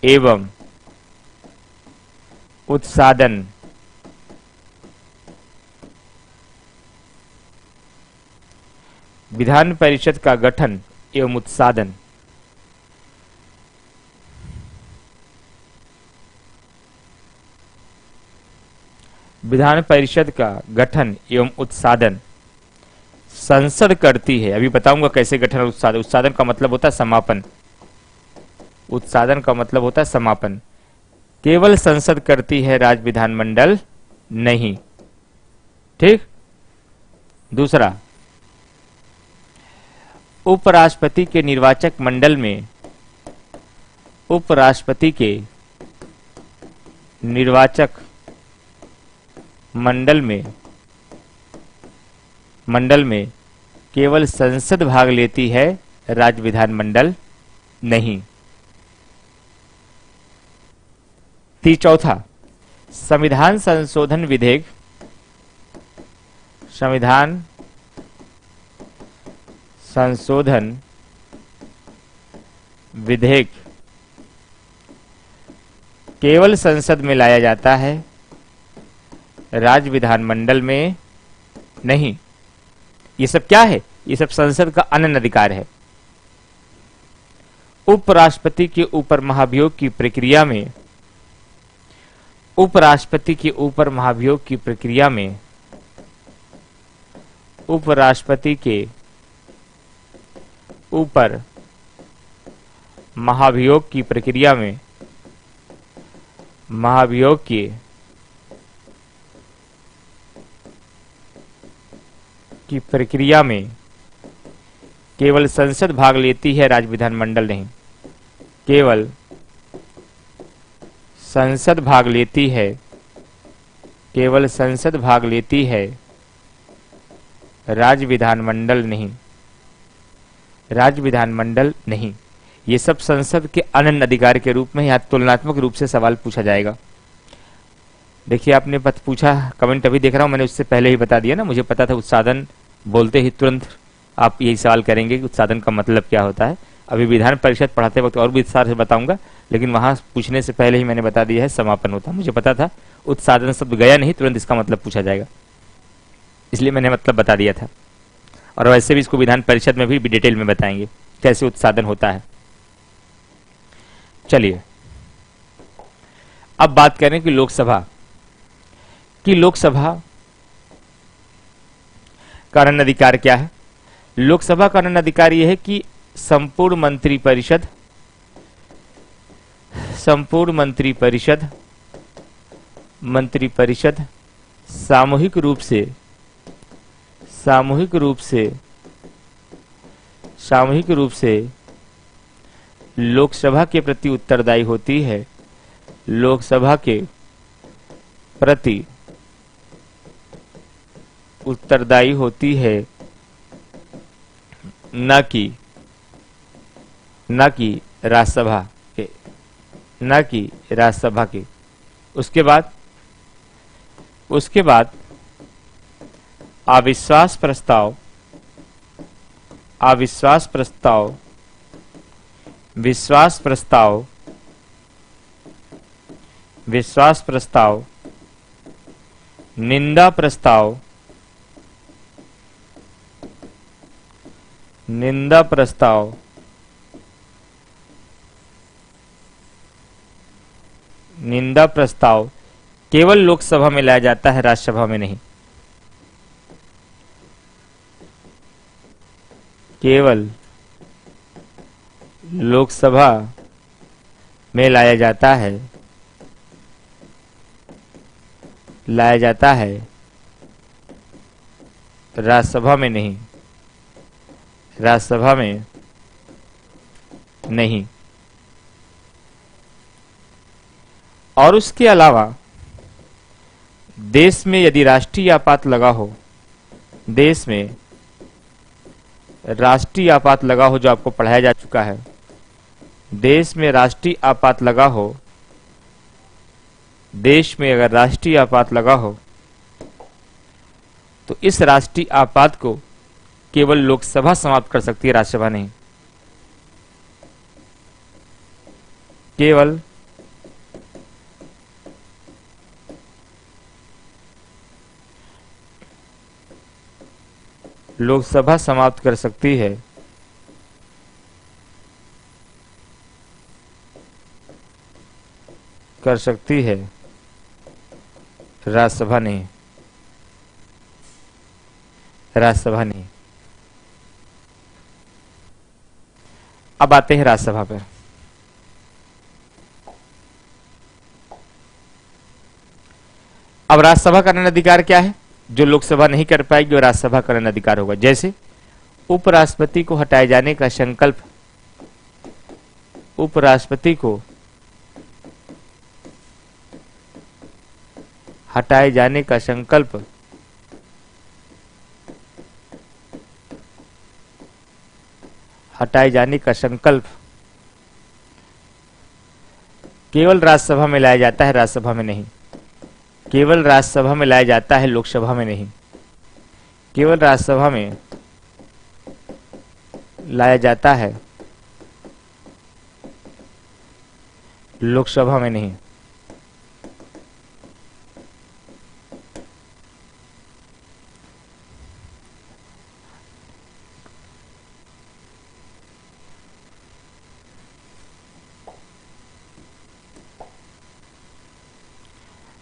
एवं उत्सादन विधान परिषद का गठन एवं उत्सादन विधान परिषद का गठन एवं उत्सादन संसद करती है। अभी बताऊंगा कैसे गठन और उत्सादन। उत्सादन का मतलब होता है समापन, उत्सादन का मतलब होता है समापन। केवल संसद करती है, राज्य विधानमंडल नहीं। ठीक। दूसरा, उपराष्ट्रपति के निर्वाचक मंडल में उपराष्ट्रपति के निर्वाचक मंडल में केवल संसद भाग लेती है, राज्य विधानमंडल नहीं। चौथा, संविधान संशोधन विधेयक संविधान संशोधन विधेयक केवल संसद में लाया जाता है, राज्य विधानमंडल में नहीं। ये सब क्या है? ये सब संसद का अनन्य अधिकार है। उपराष्ट्रपति के ऊपर महाभियोग की प्रक्रिया में उपराष्ट्रपति के ऊपर महाभियोग की प्रक्रिया में उपराष्ट्रपति के ऊपर महाभियोग की प्रक्रिया में महाभियोग की प्रक्रिया में केवल संसद भाग लेती है, राज्य विधानमंडल नहीं। केवल संसद भाग लेती है, केवल संसद भाग लेती है, राज्य विधानमंडल नहीं। राज्य विधानमंडल नहीं। ये सब संसद के अनन्य अधिकार के रूप में या तुलनात्मक रूप से सवाल पूछा जाएगा। देखिए आपने पूछा, कमेंट अभी देख रहा हूं, मैंने उससे पहले ही बता दिया ना। मुझे पता था उत्सादन बोलते ही तुरंत आप यही सवाल करेंगे कि उत्सादन का मतलब क्या होता है। अभी विधान परिषद पढ़ाते वक्त और भी विस्तार से बताऊंगा, लेकिन वहां पूछने से पहले ही मैंने बता दिया है समापन होता। मुझे पता था उत्साधन शब्द गया नहीं, तुरंत इसका मतलब पूछा जाएगा, इसलिए मैंने मतलब बता दिया था। और वैसे भी इसको विधान परिषद में भी डिटेल में बताएंगे कैसे उत्साधन होता है। चलिए अब बात करें कि लोकसभा का अनन्य अधिकार क्या है। लोकसभा का अनन्य अधिकार यह है कि संपूर्ण मंत्रि परिषद सामूहिक रूप से लोकसभा के प्रति उत्तरदायी होती है, लोकसभा के प्रति उत्तरदायी होती है, न कि राज्यसभा के। उसके बाद अविश्वास प्रस्ताव विश्वास प्रस्ताव निंदा प्रस्ताव केवल लोकसभा में लाया जाता है, राज्यसभा में नहीं। केवल लोकसभा में लाया जाता है, राज्यसभा में नहीं। और उसके अलावा देश में यदि राष्ट्रीय आपात लगा हो, जो आपको पढ़ाया जा चुका है, देश में अगर राष्ट्रीय आपात लगा हो तो इस राष्ट्रीय आपात को केवल लोकसभा समाप्त कर सकती है, राज्यसभा नहीं। केवल लोकसभा समाप्त कर सकती है, राज्यसभा नहीं। अब आते हैं राज्यसभा पर। अब राज्यसभा का अनन्य अधिकार क्या है? जो लोकसभा नहीं कर पाएगी वो राज्यसभा का अनन्य अधिकार होगा। जैसे उपराष्ट्रपति को हटाए जाने का संकल्प, उपराष्ट्रपति को हटाए जाने का संकल्प केवल राज्यसभा में लाया जाता है, राज्यसभा में नहीं। केवल राज्यसभा में लाया जाता है, लोकसभा में नहीं। केवल राज्यसभा में लाया जाता है, लोकसभा में नहीं।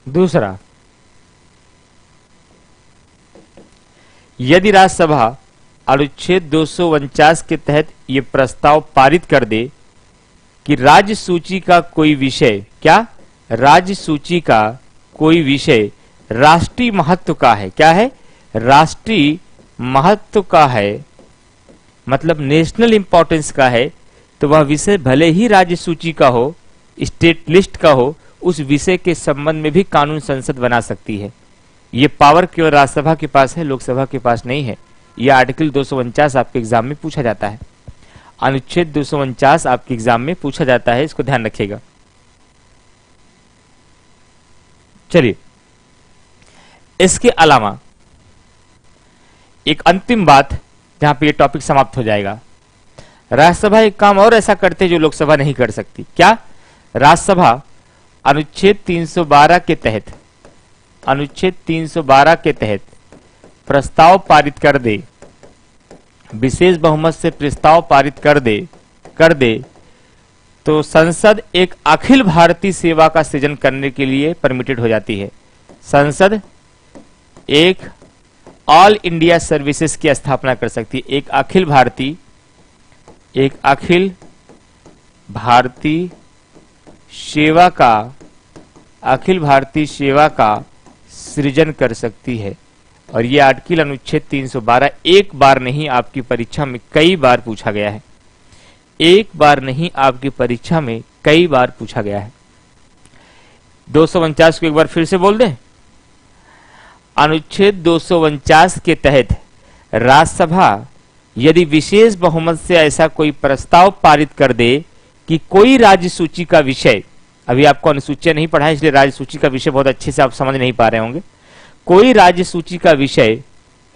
दूसरा, यदि राज्यसभा अनुच्छेद 249 के तहत ये प्रस्ताव पारित कर दे कि राज्य सूची का कोई विषय, क्या राज्य सूची का कोई विषय राष्ट्रीय महत्व का है, क्या है राष्ट्रीय महत्व का है, मतलब नेशनल इंपॉर्टेंस का है, तो वह विषय भले ही राज्य सूची का हो, स्टेट लिस्ट का हो, उस विषय के संबंध में भी कानून संसद बना सकती है। ये पावर केवल राज्यसभा के पास है, लोकसभा के पास नहीं है। यह आर्टिकल 249 आपके एग्जाम में पूछा जाता है, अनुच्छेद 249 आपके एग्जाम में पूछा जाता है, इसको ध्यान रखिएगा। चलिए, इसके अलावा एक अंतिम बात जहां पे ये टॉपिक समाप्त हो जाएगा। राज्यसभा एक काम और ऐसा करते हैं जो लोकसभा नहीं कर सकती। क्या? राज्यसभा अनुच्छेद 312 के तहत, अनुच्छेद 312 के तहत प्रस्ताव पारित कर दे, विशेष बहुमत से प्रस्ताव पारित कर दे तो संसद एक अखिल भारतीय सेवा का सृजन करने के लिए परमिटेड हो जाती है। संसद एक ऑल इंडिया सर्विसेज की स्थापना कर सकती है। एक अखिल भारतीय सेवा का सृजन कर सकती है। और यह आर्टिकल अनुच्छेद 312 एक बार नहीं आपकी परीक्षा में कई बार पूछा गया है। एक बार नहीं आपकी परीक्षा में कई बार पूछा गया है। 249 को एक बार फिर से बोल दें। अनुच्छेद 249 के तहत राज्यसभा यदि विशेष बहुमत से ऐसा कोई प्रस्ताव पारित कर दे कि कोई राज्य सूची का विषय, अभी आपको अनुसूचियां नहीं पढ़ा है इसलिए राज्य सूची का विषय बहुत अच्छे से आप समझ नहीं पा रहे होंगे, कोई राज्य सूची का विषय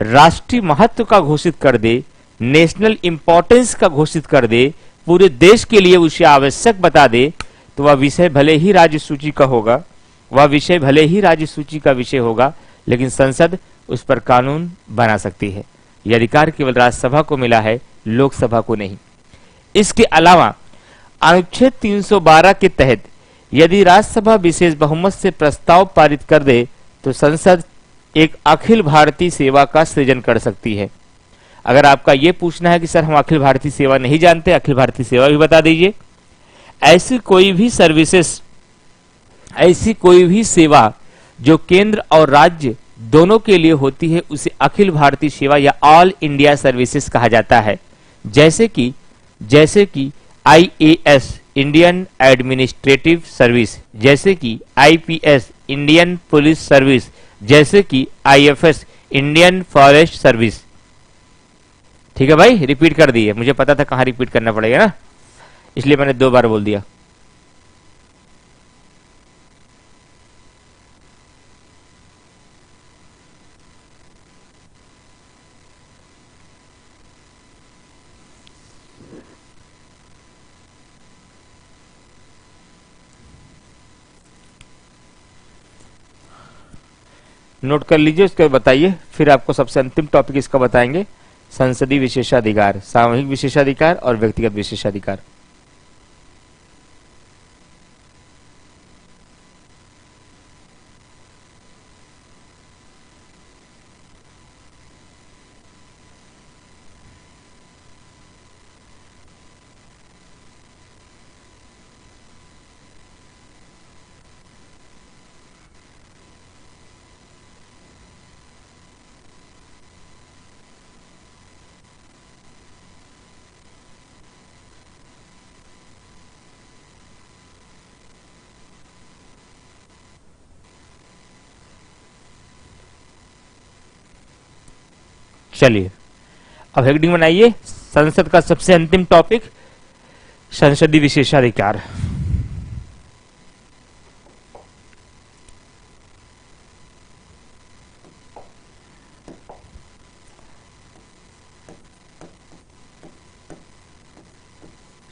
राष्ट्रीय महत्व का घोषित कर दे, नेशनल इंपॉर्टेंस का घोषित कर दे, पूरे देश के लिए उसे आवश्यक बता दे, तो वह विषय भले ही राज्य सूची का होगा, वह विषय भले ही राज्य सूची का विषय होगा, लेकिन संसद उस पर कानून बना सकती है। यह अधिकार केवल राज्यसभा को मिला है, लोकसभा को नहीं। इसके अलावा अनुच्छेद 312 के तहत यदि राज्यसभा विशेष बहुमत से प्रस्ताव पारित कर दे तो संसद एक अखिल भारतीय सेवा का सृजन कर सकती है। अगर आपका यह पूछना है कि सर हम अखिल भारतीय सेवा नहीं जानते, अखिल भारतीय सेवा भी बता दीजिए। ऐसी कोई भी सेवा जो केंद्र और राज्य दोनों के लिए होती है उसे अखिल भारतीय सेवा या ऑल इंडिया सर्विसेज कहा जाता है। जैसे कि IAS इंडियन एडमिनिस्ट्रेटिव सर्विस, जैसे कि IPS इंडियन पुलिस सर्विस, जैसे कि IFS इंडियन फॉरेस्ट सर्विस। ठीक है भाई, रिपीट कर दिए, मुझे पता था कहां रिपीट करना पड़ेगा ना, इसलिए मैंने 2 बार बोल दिया। नोट कर लीजिए, उसके बाद बताइए। फिर आपको सबसे अंतिम टॉपिक इसका बताएंगे, संसदीय विशेषाधिकार, सामूहिक विशेषाधिकार और व्यक्तिगत विशेषाधिकार। चलिए अब हेडिंग बनाइए, संसद का सबसे अंतिम टॉपिक संसदीय विशेषाधिकार।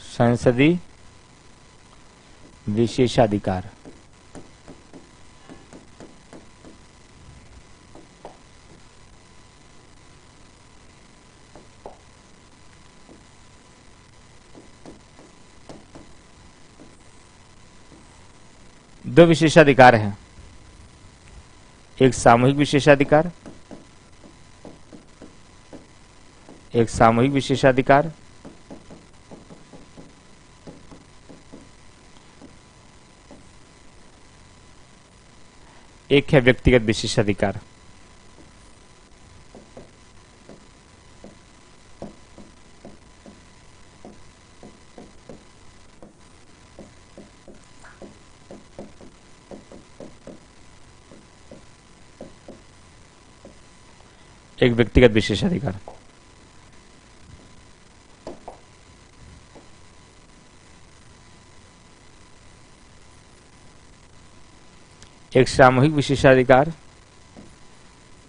संसदीय विशेषाधिकार दो विशेषाधिकार हैं, एक सामूहिक विशेषाधिकार, एक सामूहिक विशेषाधिकार, एक है व्यक्तिगत विशेषाधिकार। एक व्यक्तिगत विशेषाधिकार, एक सामूहिक विशेषाधिकार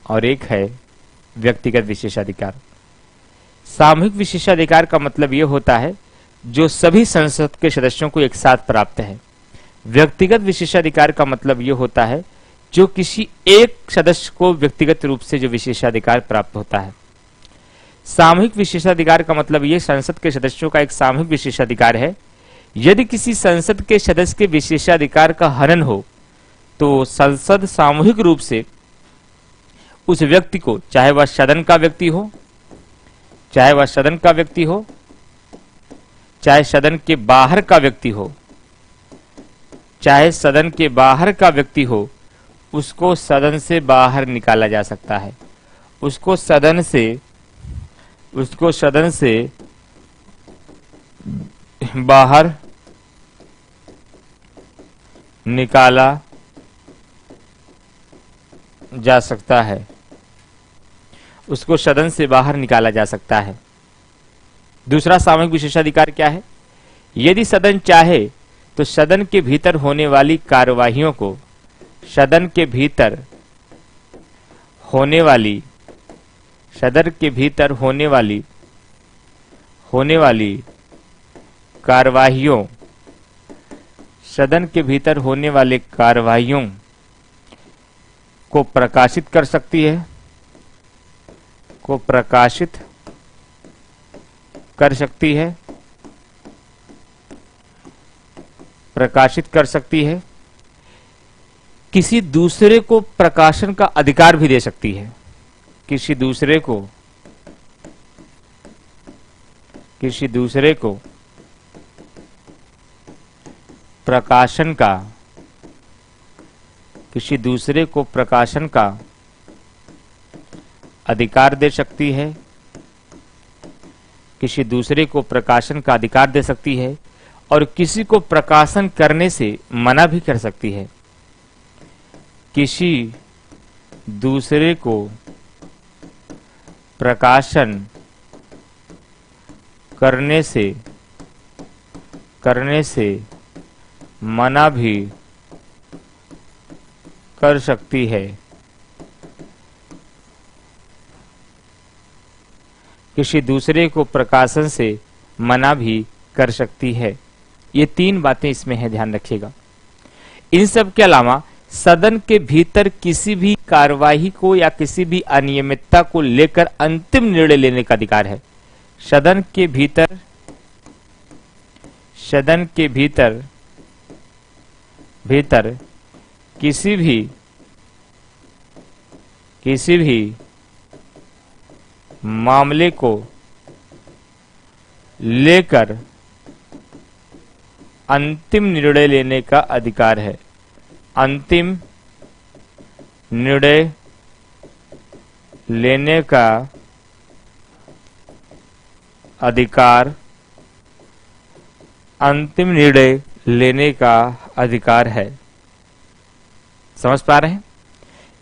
और एक है व्यक्तिगत विशेषाधिकार। सामूहिक विशेषाधिकार का मतलब यह होता है जो सभी संसद के सदस्यों को एक साथ प्राप्त है। व्यक्तिगत विशेषाधिकार का मतलब यह होता है जो किसी एक सदस्य को व्यक्तिगत रूप से जो विशेषाधिकार प्राप्त होता है। सामूहिक विशेषाधिकार का मतलब यह संसद के सदस्यों का एक सामूहिक विशेषाधिकार है। यदि किसी संसद के सदस्य के विशेषाधिकार का हनन हो तो संसद सामूहिक रूप से उस व्यक्ति को, चाहे वह सदन का व्यक्ति हो, चाहे वह सदन का व्यक्ति हो, चाहे सदन के बाहर का व्यक्ति हो, चाहे सदन के बाहर का व्यक्ति हो, उसको सदन से बाहर निकाला जा सकता है। उसको सदन से बाहर निकाला जा सकता है। उसको सदन से बाहर निकाला जा सकता है। दूसरा सामूहिक विशेषाधिकार क्या है? यदि सदन चाहे तो सदन के भीतर होने वाली कार्यवाहियों को, सदन के भीतर होने वाली कार्यवाहियों, सदन के भीतर होने वाले कार्यवाहियों को प्रकाशित कर सकती है, को प्रकाशित कर सकती है, प्रकाशित कर सकती है। किसी दूसरे को प्रकाशन का अधिकार भी दे सकती है। किसी दूसरे को प्रकाशन का अधिकार दे सकती है। किसी दूसरे को प्रकाशन का अधिकार दे सकती है और किसी को प्रकाशन करने से मना भी कर सकती है। किसी दूसरे को प्रकाशन करने से मना भी कर सकती है। किसी दूसरे को प्रकाशन से मना भी कर सकती है। ये तीन बातें इसमें है, ध्यान रखिएगा। इन सब के अलावा सदन के भीतर किसी भी कार्यवाही को या किसी भी अनियमितता को लेकर अंतिम निर्णय लेने का अधिकार है। सदन के भीतर किसी भी मामले को लेकर अंतिम निर्णय लेने का अधिकार है। अंतिम निर्णय लेने का अधिकार, अंतिम निर्णय लेने का अधिकार है। समझ पा रहे हैं?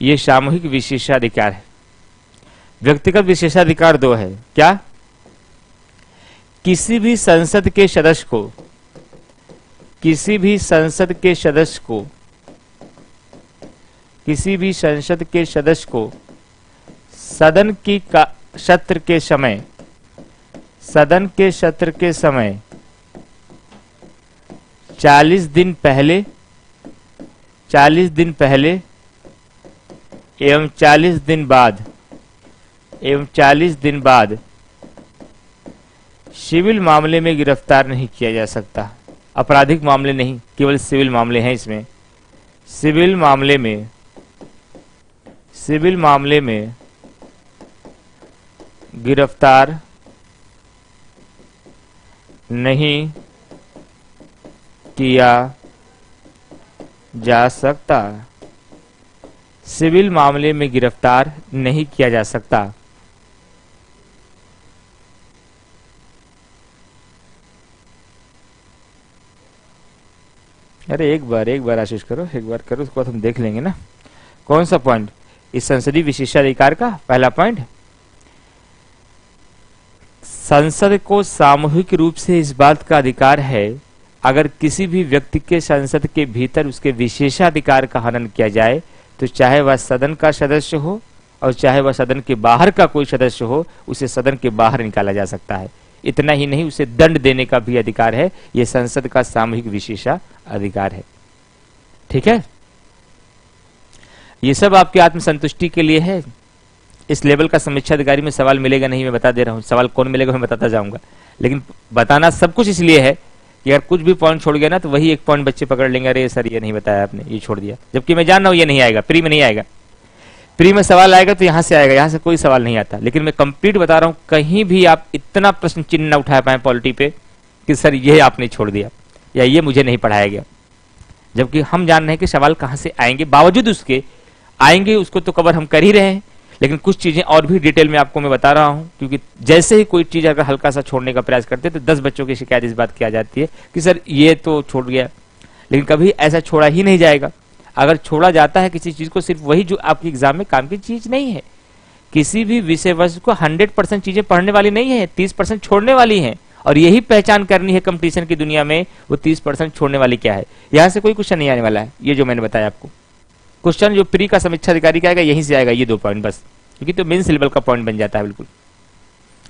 ये सामूहिक विशेषाधिकार है। व्यक्तिगत विशेषाधिकार दो है। क्या? किसी भी संसद के सदस्य को सदन के सत्र के समय 40 दिन पहले एवं 40 दिन बाद सिविल मामले में गिरफ्तार नहीं किया जा सकता। आपराधिक मामले नहीं, केवल सिविल मामले हैं इसमें। सिविल मामले में गिरफ्तार नहीं किया जा सकता। सिविल मामले में गिरफ्तार नहीं किया जा सकता। अरे एक बार आशीष करो, एक बार करो, उसको हम देख लेंगे ना। कौन सा पॉइंट? इस संसदीय विशेषाधिकार का पहला पॉइंट, संसद को सामूहिक रूप से इस बात का अधिकार है अगर किसी भी व्यक्ति के संसद के भीतर उसके विशेषाधिकार का हनन किया जाए तो चाहे वह सदन का सदस्य हो और चाहे वह सदन के बाहर का कोई सदस्य हो, उसे सदन के बाहर निकाला जा सकता है। इतना ही नहीं, उसे दंड देने का भी अधिकार है। यह संसद का सामूहिक विशेषाधिकार है। ठीक है, ये सब आपकी आत्मसंतुष्टि के लिए है। इस लेवल का समीक्षा अधिकारी में सवाल मिलेगा नहीं, मैं बता दे रहा हूं। सवाल कौन मिलेगा मैं बताता जाऊंगा, लेकिन बताना सब कुछ इसलिए है कि अगर कुछ भी पॉइंट छोड़ गया ना, तो वही एक पॉइंट बच्चे पकड़ लेंगे, अरे सर ये नहीं बताया आपने, ये छोड़ दिया। जबकि मैं जान रहा हूं ये नहीं आएगा, प्री में नहीं आएगा। प्री में सवाल आएगा तो यहां से आएगा, यहां से कोई सवाल नहीं आता। लेकिन मैं कंप्लीट बता रहा हूं, कहीं भी आप इतना प्रश्न चिन्ह न उठा पाए पॉलिटी पे कि सर ये आपने छोड़ दिया या ये मुझे नहीं पढ़ाया गया। जबकि हम जान रहे हैं कि सवाल कहां से आएंगे, बावजूद उसके आएंगे, उसको तो कवर हम कर ही रहे हैं। लेकिन कुछ चीजें और भी डिटेल में आपको मैं बता रहा हूं, क्योंकि जैसे ही कोई चीज अगर हल्का सा छोड़ने का प्रयास करते हैं तो 10 बच्चों की शिकायत इस बात की आ जाती है कि सर ये तो छोड़ गया। लेकिन कभी ऐसा छोड़ा ही नहीं जाएगा। अगर छोड़ा जाता है किसी चीज को, सिर्फ वही जो आपकी एग्जाम में काम की चीज नहीं है। किसी भी विषय वस्तु को 100% चीजें पढ़ने वाली नहीं है, 30% छोड़ने वाली है। और यही पहचान करनी है कंपटीशन की दुनिया में, वो 30% छोड़ने वाली क्या है। यहां से कोई क्वेश्चन नहीं आने वाला है, ये जो मैंने बताया आपको। क्वेश्चन जो प्री का समीक्षा अधिकारी का आएगा यहीं से आएगा, ये 2 पॉइंट बस, क्योंकि तो मेन लेवल का पॉइंट बन जाता है बिल्कुल।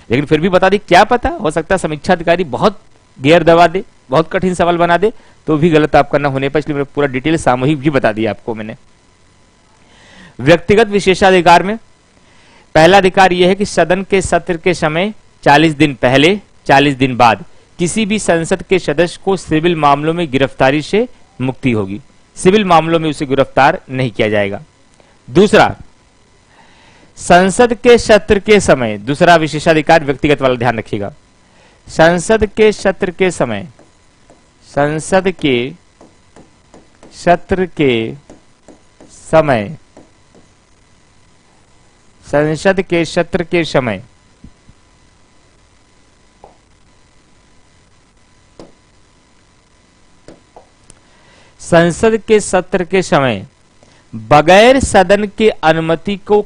लेकिन फिर भी बता दी, क्या पता हो सकता है समीक्षा अधिकारी बहुत गियर दबा दे, बहुत कठिन सवाल बना दे, तो भी गलत आपका ना होने पर, इसलिए मैंने पूरा डिटेल सामूहिक भी बता दिया आपको मैंने। व्यक्तिगत विशेषाधिकार में पहला अधिकार यह है कि सदन के सत्र के समय 40 दिन पहले 40 दिन बाद किसी भी संसद के सदस्य को सिविल मामलों में गिरफ्तारी से मुक्ति होगी। सिविल मामलों में उसे गिरफ्तार नहीं किया जाएगा। दूसरा, संसद के सत्र के समय, दूसरा विशेषाधिकार व्यक्तिगत वाला ध्यान रखिएगा, संसद के सत्र के समय, संसद के सत्र के समय, संसद के सत्र के समय संसद के सत्र के समय बगैर सदन के अनुमति को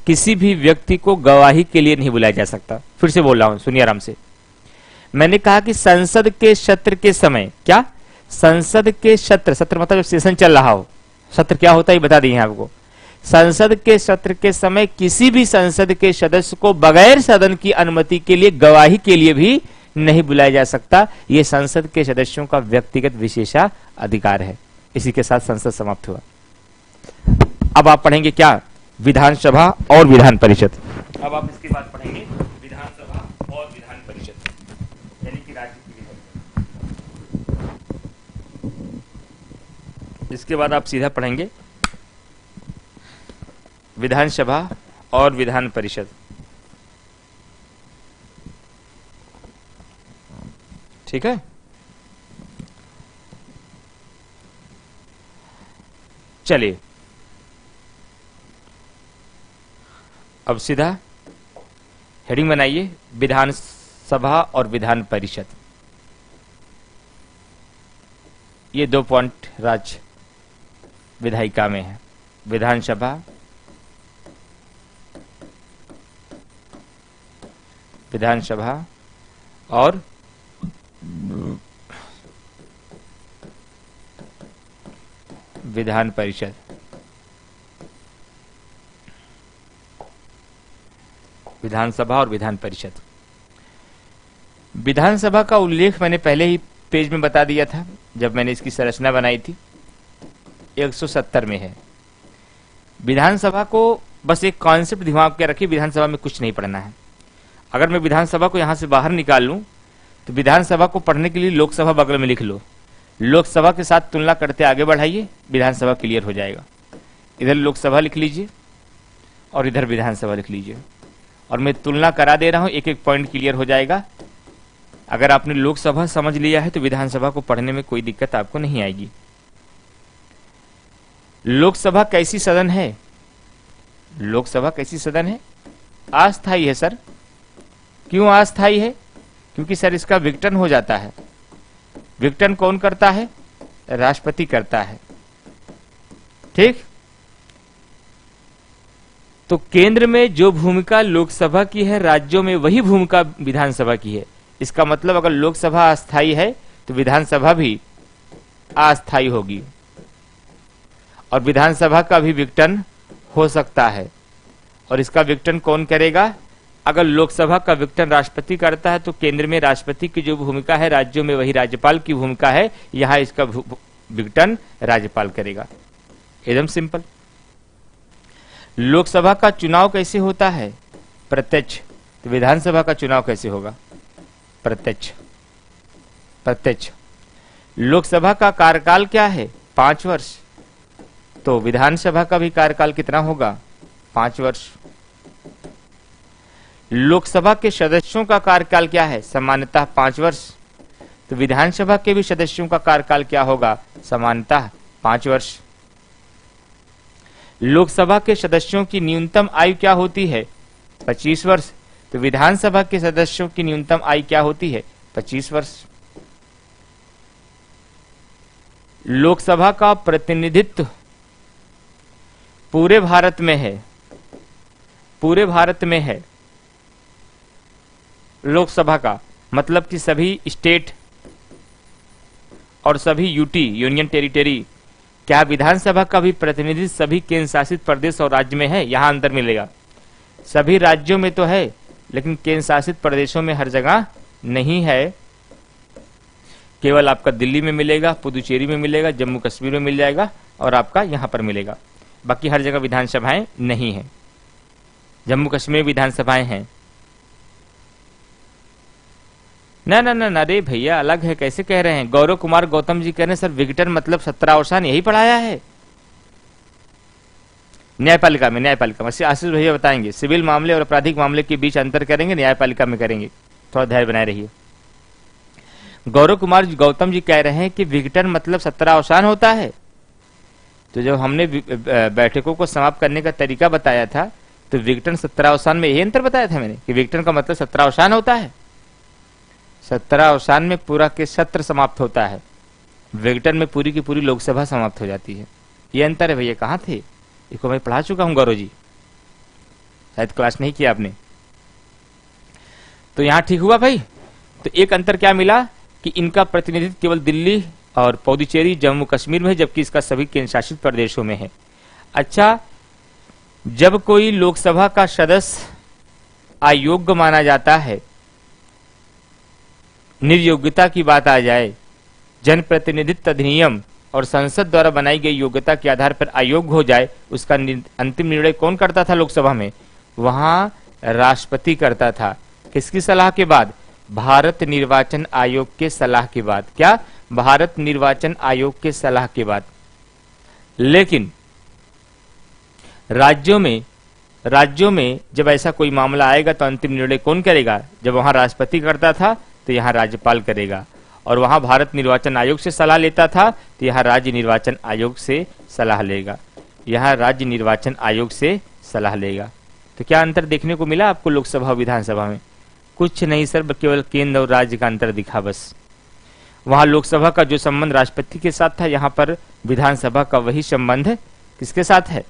किसी भी व्यक्ति को गवाही के लिए नहीं बुलाया जा सकता। फिर से बोल रहा हूं, सुनिए आराम से। मैंने कहा कि संसद के सत्र के समय, क्या संसद के सत्र, सत्र मतलब सेशन चल रहा हो, सत्र क्या होता है बता दिए आपको। संसद के सत्र के समय किसी भी संसद के सदस्य को बगैर सदन की अनुमति के लिए गवाही के लिए भी नहीं बुलाया जा सकता। यह संसद के सदस्यों का व्यक्तिगत विशेषाधिकार है। इसी के साथ संसद समाप्त हुआ। अब आप पढ़ेंगे क्या, विधानसभा और विधान परिषद। अब आप इसके बाद पढ़ेंगे विधानसभा और विधान परिषद, यानी कि राज्य की विधानसभा। इसके बाद आप सीधा पढ़ेंगे विधानसभा और विधान परिषद। ठीक है, चलिए अब सीधा हेडिंग बनाइए, विधानसभा और विधान परिषद। ये 2 पॉइंट राज्य विधायिका में है, विधानसभा, विधानसभा और विधान परिषद। विधानसभा और विधान परिषद। विधानसभा का उल्लेख मैंने पहले ही पेज में बता दिया था जब मैंने इसकी संरचना बनाई थी, 170 में है। विधानसभा को बस एक कॉन्सेप्ट दिमाग में रखिए, विधानसभा में कुछ नहीं पढ़ना है। अगर मैं विधानसभा को यहां से बाहर निकाल लूं तो विधानसभा को पढ़ने के लिए लोकसभा बगल में लिख लो, लोकसभा के साथ तुलना करते आगे बढ़ाइए, विधानसभा क्लियर हो जाएगा। इधर लोकसभा लिख लीजिए और इधर विधानसभा लिख लीजिए, और मैं तुलना करा दे रहा हूं, एक एक पॉइंट क्लियर हो जाएगा। अगर आपने लोकसभा समझ लिया है तो विधानसभा को पढ़ने में कोई दिक्कत आपको नहीं आएगी। लोकसभा कैसी सदन है? लोकसभा कैसी सदन है? अस्थायी है सर। क्यों अस्थायी है? क्योंकि सर इसका विघटन हो जाता है। विघटन कौन करता है? राष्ट्रपति करता है। ठीक, तो केंद्र में जो भूमिका लोकसभा की है, राज्यों में वही भूमिका विधानसभा की है। इसका मतलब अगर लोकसभा अस्थायी है तो विधानसभा भी अस्थायी होगी, और विधानसभा का भी विघटन हो सकता है। और इसका विघटन कौन करेगा? अगर लोकसभा का विघटन राष्ट्रपति करता है तो केंद्र में राष्ट्रपति की जो भूमिका है, राज्यों में वही राज्यपाल की भूमिका है, यहां इसका विघटन राज्यपाल करेगा। एकदम सिंपल। लोकसभा का चुनाव कैसे होता है? प्रत्यक्ष। तो विधानसभा का चुनाव कैसे होगा? प्रत्यक्ष। प्रत्यक्ष। लोकसभा का कार्यकाल क्या है? 5 वर्ष। तो विधानसभा का भी कार्यकाल कितना होगा? 5 वर्ष। लोकसभा के सदस्यों का कार्यकाल क्या है? सामान्यतः 5 वर्ष। तो विधानसभा के भी सदस्यों का कार्यकाल क्या होगा? सामान्यतः 5 वर्ष। लोकसभा के सदस्यों की न्यूनतम आयु क्या होती है? 25 वर्ष। तो विधानसभा के सदस्यों की न्यूनतम आयु क्या होती है? 25 वर्ष। लोकसभा का प्रतिनिधित्व पूरे भारत में है, पूरे भारत में है। लोकसभा का मतलब कि सभी स्टेट और सभी यूटी, यूनियन टेरिटरी। क्या विधानसभा का भी प्रतिनिधित्व सभी केंद्र शासित प्रदेश और राज्य में है? यहां अंतर मिलेगा। सभी राज्यों में तो है, लेकिन केंद्र शासित प्रदेशों में हर जगह नहीं है। केवल आपका दिल्ली में मिलेगा, पुदुचेरी में मिलेगा, जम्मू कश्मीर में मिल जाएगा और आपका यहां पर मिलेगा। बाकी हर जगह विधानसभाएं नहीं है। जम्मू कश्मीर में विधानसभाएं हैं। ना ना ना ना, अरे भैया अलग है, कैसे कह रहे हैं? गौरव कुमार गौतम जी कह रहे हैं सर विघटन मतलब 17 अवसान, यही पढ़ाया है न्यायपालिका में। न्यायपालिका में आशीष भैया बताएंगे। सिविल मामले और आपराधिक मामले के बीच अंतर करेंगे, न्यायपालिका में करेंगे। थोड़ा धैर्य बनाए रहिए। गौरव कुमार गौतम जी कह रहे हैं कि विघटन मतलब 17 अवसान होता है। तो जब हमने बैठकों को समाप्त करने का तरीका बताया था तो विघटन 17 अवसान में यही अंतर बताया था मैंने कि विघटन का मतलब 17 अवसान होता है। 17 अवसान में पूरा के सत्र समाप्त होता है, विघटन में पूरी की पूरी लोकसभा समाप्त हो जाती है। ये अंतर है भैया। कहाँ थे? इसको मैं पढ़ा चुका हूं गौरव जी, शायद क्लास नहीं किया आपने। तो यहां ठीक हुआ भाई। तो एक अंतर क्या मिला कि इनका प्रतिनिधित्व केवल दिल्ली और पुदुचेरी, जम्मू कश्मीर में है, जबकि इसका सभी केंद्र शासित प्रदेशों में है। अच्छा, जब कोई लोकसभा का सदस्य अयोग्य माना जाता है, निर्योग्यता की बात आ जाए, जनप्रतिनिधित्व अधिनियम और संसद द्वारा बनाई गई योग्यता के आधार पर अयोग्य हो जाए, उसका अंतिम निर्णय कौन करता था लोकसभा में? वहां राष्ट्रपति करता था। किसकी सलाह के बाद? भारत निर्वाचन आयोग के सलाह के बाद। क्या? भारत निर्वाचन आयोग के सलाह के बाद। लेकिन राज्यों में जब ऐसा कोई मामला आएगा तो अंतिम निर्णय कौन करेगा? जब वहां राष्ट्रपति करता था तो यहाँ राज्यपाल करेगा, और वहां भारत निर्वाचन आयोग से सलाह लेता था तो यहाँ राज्य निर्वाचन आयोग से सलाह लेगा। यहाँ राज्य निर्वाचन आयोग से सलाह लेगा। तो क्या अंतर देखने को मिला आपको लोकसभा और विधानसभा में? कुछ नहीं सर, केवल केंद्र और राज्य का अंतर दिखा बस। वहां लोकसभा का जो संबंध राष्ट्रपति के साथ था, यहाँ पर विधानसभा का वही संबंध किसके साथ है?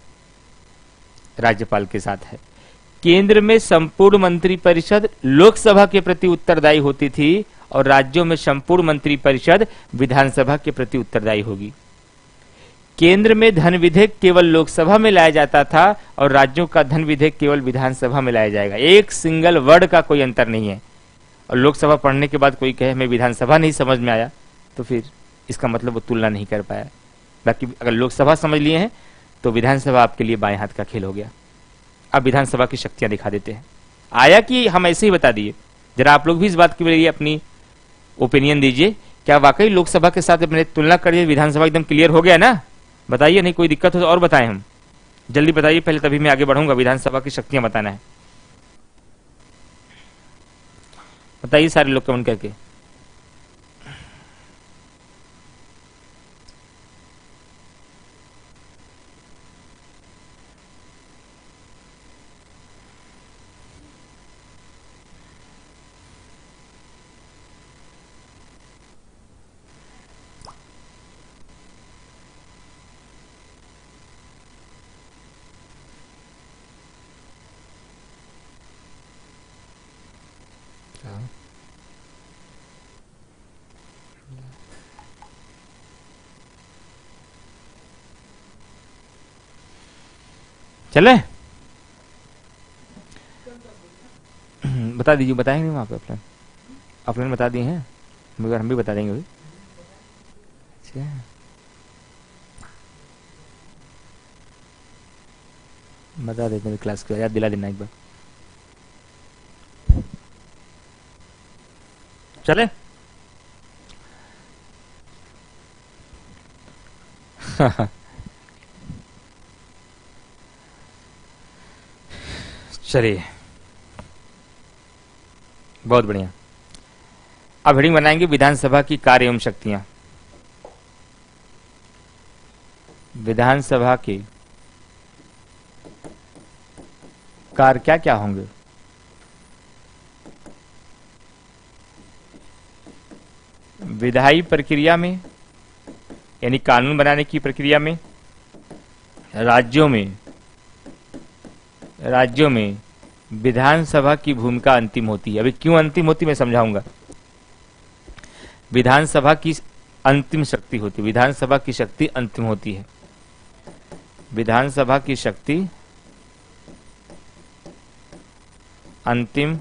राज्यपाल के साथ है। केंद्र में संपूर्ण मंत्रिपरिषद लोकसभा के प्रति उत्तरदायी होती थी और राज्यों में संपूर्ण मंत्रिपरिषद विधानसभा के प्रति उत्तरदायी होगी। केंद्र में धन विधेयक केवल लोकसभा में लाया जाता था और राज्यों का धन विधेयक केवल विधानसभा में लाया जाएगा। एक सिंगल वर्ड का कोई अंतर नहीं है। और लोकसभा पढ़ने के बाद कोई कहे मैं विधानसभा नहीं समझ में आया, तो फिर इसका मतलब वो तुलना नहीं कर पाया। बाकी अगर लोकसभा समझ लिए हैं तो विधानसभा आपके लिए बाएं हाथ का खेल हो गया। अब विधानसभा की शक्तियां दिखा देते हैं। आया कि हम ऐसे ही बता दिए? जरा आप लोग भी इस बात के लिए अपनी ओपिनियन दीजिए। क्या वाकई लोकसभा के साथ मैंने तुलना करिए, विधानसभा एकदम क्लियर हो गया ना? बताइए, नहीं कोई दिक्कत हो तो और बताएं हम। जल्दी बताइए पहले, तभी मैं आगे बढ़ूंगा। विधानसभा की शक्तियां बताना है। बताइए सारे लोग कमेंट करके। चले बता दीजिए, बताएंगे वहाँ पे ऑफलाइन? ऑफलाइन बता दिए हैं, मगर हम भी बता देंगे अभी। अच्छा, बता देते हैं क्लास को, याद दिला देना एक बार। चले। चलिए, बहुत बढ़िया। अब हेडिंग बनाएंगे विधानसभा की कार्य एवं शक्तियां। विधानसभा के कार्य क्या क्या होंगे? विधायी प्रक्रिया में, यानी कानून बनाने की प्रक्रिया में, राज्यों में विधानसभा की भूमिका अंतिम होती है। अभी क्यों अंतिम होती मैं समझाऊंगा। विधानसभा की अंतिम शक्ति होती है, विधानसभा की शक्ति अंतिम होती है। विधानसभा की शक्ति अंतिम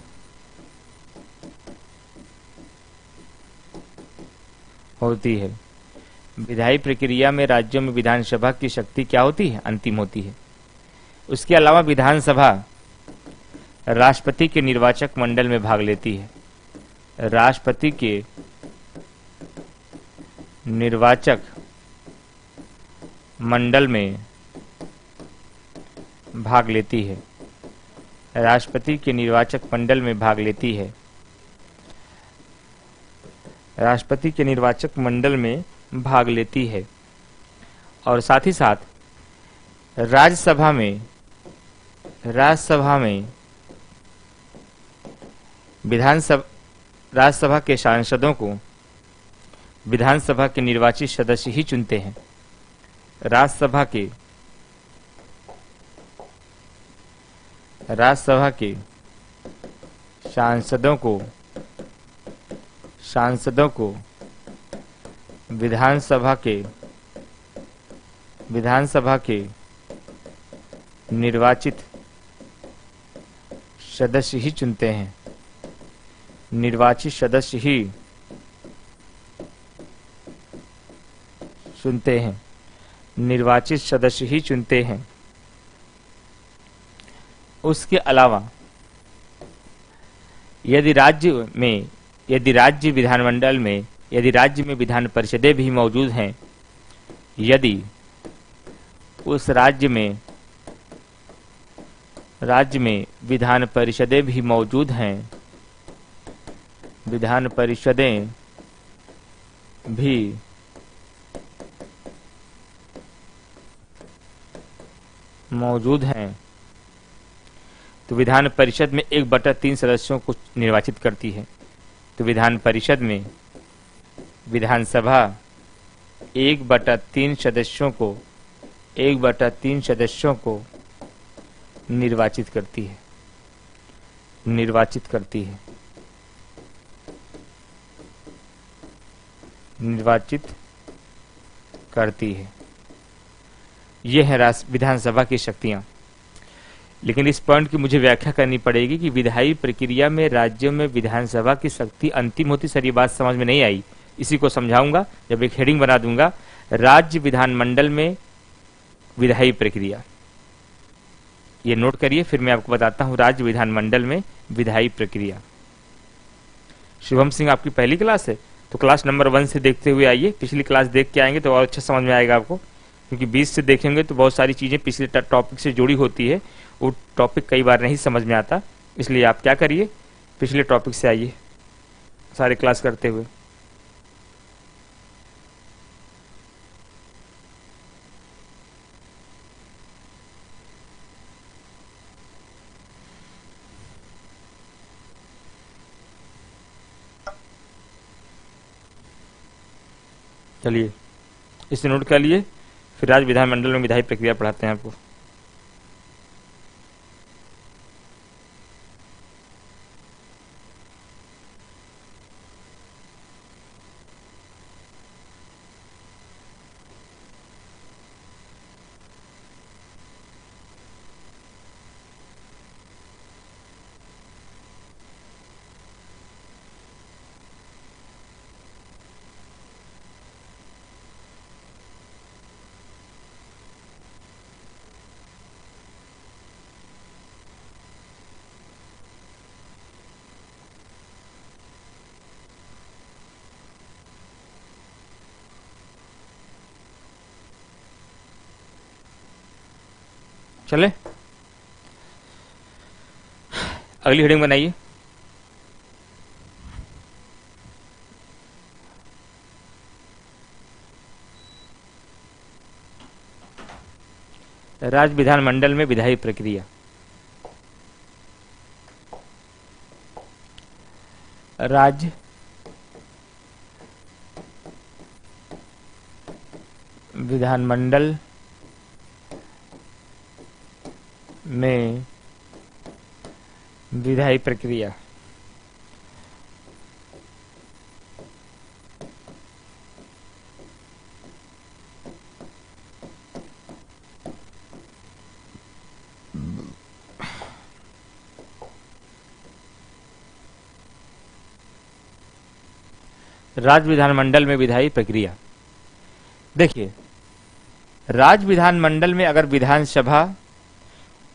होती है। विधायी प्रक्रिया में राज्यों में विधानसभा की शक्ति क्या होती है? अंतिम होती है। उसके अलावा विधानसभा राष्ट्रपति के निर्वाचक मंडल में भाग लेती है। राष्ट्रपति के निर्वाचक मंडल में भाग लेती है। राष्ट्रपति के निर्वाचक मंडल में भाग लेती है। राष्ट्रपति के निर्वाचक मंडल में भाग लेती है। और साथ ही साथ राज्यसभा में राज्यसभा के सांसदों को विधानसभा के निर्वाचित सदस्य ही चुनते हैं। राज्यसभा के सांसदों को विधानसभा के निर्वाचित सदस्य ही चुनते हैं। निर्वाचित सदस्य ही चुनते हैं। निर्वाचित सदस्य ही चुनते हैं। उसके अलावा यदि राज्य विधानमंडल में, यदि राज्य में विधान परिषदें भी मौजूद हैं, यदि उस राज्य में विधान परिषदें भी मौजूद हैं, विधान परिषदें भी मौजूद हैं, तो विधान परिषद में 1/3 सदस्यों को निर्वाचित करती है। तो विधान परिषद में विधानसभा 1/3 सदस्यों को निर्वाचित करती है। निर्वाचित करती है। यह है विधानसभा की शक्तियां। लेकिन इस पॉइंट की मुझे व्याख्या करनी पड़ेगी कि विधायी प्रक्रिया में राज्यों में विधानसभा की शक्ति अंतिम होती। सर ये बात समझ में नहीं आई, इसी को समझाऊंगा जब एक हेडिंग बना दूंगा, राज्य विधानमंडल में विधायी प्रक्रिया। ये नोट करिए, फिर मैं आपको बताता हूं राज्य विधानमंडल में विधायी प्रक्रिया। शुभम सिंह आपकी पहली क्लास है, तो क्लास नंबर 1 से देखते हुए आइए। पिछली क्लास देख के आएंगे तो और अच्छा समझ में आएगा आपको, क्योंकि 20 से देखेंगे तो बहुत सारी चीजें पिछले टॉपिक से जुड़ी होती है, वो टॉपिक कई बार नहीं समझ में आता। इसलिए आप क्या करिए, पिछले टॉपिक से आइए सारे क्लास करते हुए। चलिए इसे नोट कर लिए, फिर राज्य विधानमंडल में विधायी प्रक्रिया पढ़ाते हैं आपको। चले अगली हेडिंग बनाइए। राज्य विधानमंडल में विधायी प्रक्रिया। राज्य विधानमंडल में विधायी प्रक्रिया। राज्य विधानमंडल में विधायी प्रक्रिया। देखिए, राज्य विधानमंडल में अगर विधानसभा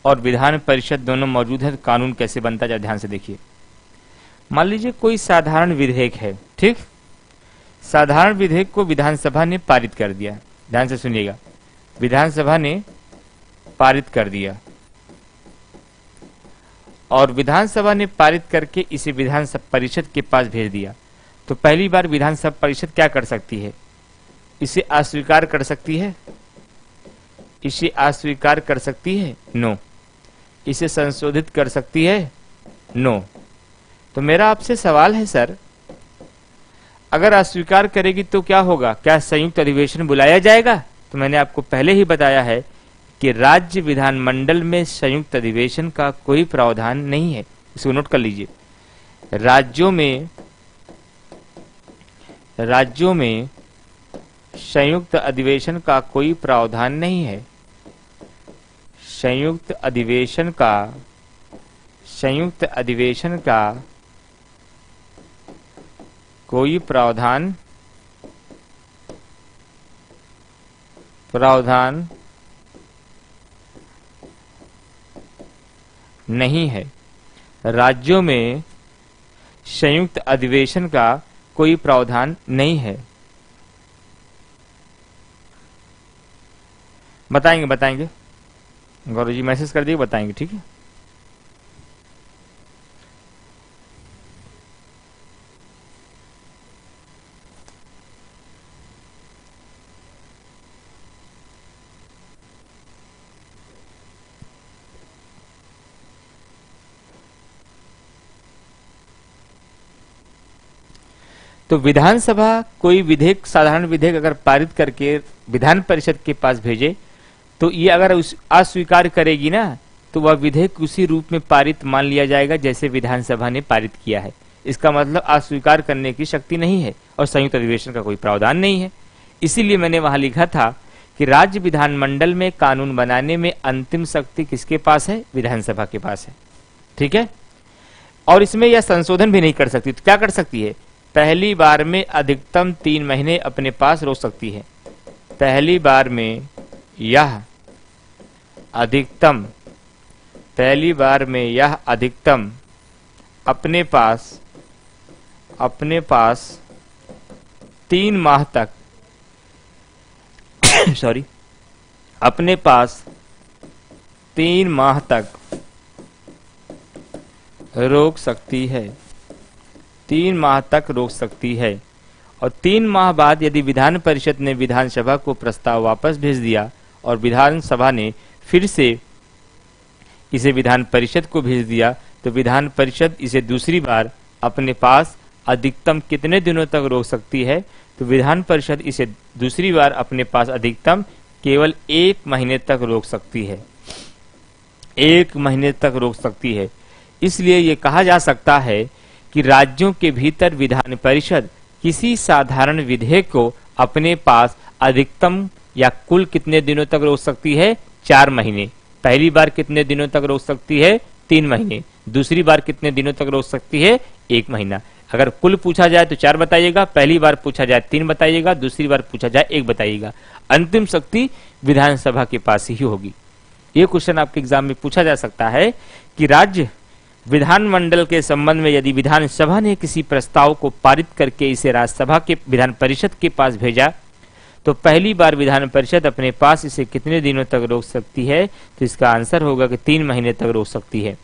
और विधान परिषद दोनों मौजूद है तो कानून कैसे बनता है, ध्यान से देखिए। मान लीजिए कोई साधारण विधेयक है, ठीक, साधारण विधेयक को विधानसभा ने पारित कर दिया। ध्यान से सुनिएगा, विधानसभा ने पारित कर दिया और विधानसभा ने पारित करके इसे विधान परिषद के पास भेज दिया। तो पहली बार विधानसभा परिषद क्या कर सकती है, इसे अस्वीकार कर सकती है, इसे अस्वीकार कर सकती है, नो। इसे संशोधित कर सकती है, नो। तो मेरा आपसे सवाल है सर, अगर अस्वीकार करेगी तो क्या होगा, क्या संयुक्त अधिवेशन बुलाया जाएगा? तो मैंने आपको पहले ही बताया है कि राज्य विधानमंडल में संयुक्त अधिवेशन का कोई प्रावधान नहीं है। इसको नोट कर लीजिए। राज्यों में संयुक्त अधिवेशन का कोई प्रावधान नहीं है। संयुक्त अधिवेशन का कोई प्रावधान नहीं है। राज्यों में संयुक्त अधिवेशन का कोई प्रावधान नहीं है। बताएंगे गौरव जी, मैसेज कर दिए, बताएंगे, ठीक है। तो विधानसभा कोई विधेयक, साधारण विधेयक अगर पारित करके विधान परिषद के पास भेजे तो ये अगर अस्वीकार करेगी ना तो वह विधेयक उसी रूप में पारित मान लिया जाएगा जैसे विधानसभा ने पारित किया है। इसका मतलब अस्वीकार करने की शक्ति नहीं है और संयुक्त अधिवेशन का कोई प्रावधान नहीं है। इसीलिए मैंने वहां लिखा था कि राज्य विधानमंडल में कानून बनाने में अंतिम शक्ति किसके पास है, विधानसभा के पास है, ठीक है। और इसमें यह संशोधन भी नहीं कर सकती। तो क्या कर सकती है, पहली बार में अधिकतम 3 महीने अपने पास रोक सकती है। पहली बार में यह अधिकतम अपने पास 3 माह तक अपने पास 3 माह तक रोक सकती है। 3 माह तक रोक सकती है और 3 माह बाद यदि विधान परिषद ने विधानसभा को प्रस्ताव वापस भेज दिया और विधानसभा ने फिर से इसे विधान परिषद को भेज दिया तो विधान परिषद इसे दूसरी बार अपने पास अधिकतम कितने दिनों तक रोक सकती है, तो विधान परिषद इसे दूसरी बार अपने पास अधिकतम केवल 1 महीने तक रोक सकती है। 1 महीने तक रोक सकती है। इसलिए ये कहा जा सकता है कि राज्यों के भीतर विधान परिषद किसी साधारण विधेयक को अपने पास अधिकतम या कुल कितने दिनों तक रोक सकती है, 4 महीने। पहली बार कितने दिनों तक रोक सकती है, 3 महीने। दूसरी बार कितने दिनों तक रोक सकती है, 1 महीना। अगर कुल पूछा जाए तो 4 बताइएगा, पहली बार पूछा जाए 3 बताइएगा, दूसरी बार पूछा जाए 1 बताइएगा। अंतिम शक्ति विधानसभा के पास ही होगी। ये क्वेश्चन आपके एग्जाम में पूछा जा सकता है कि राज्य विधानमंडल के संबंध में यदि विधानसभा ने किसी प्रस्ताव को पारित करके इसे राज्यसभा के विधान परिषद के पास भेजा तो पहली बार विधान परिषद अपने पास इसे कितने दिनों तक रोक सकती है? तो इसका आंसर होगा कि 3 महीने तक रोक सकती है।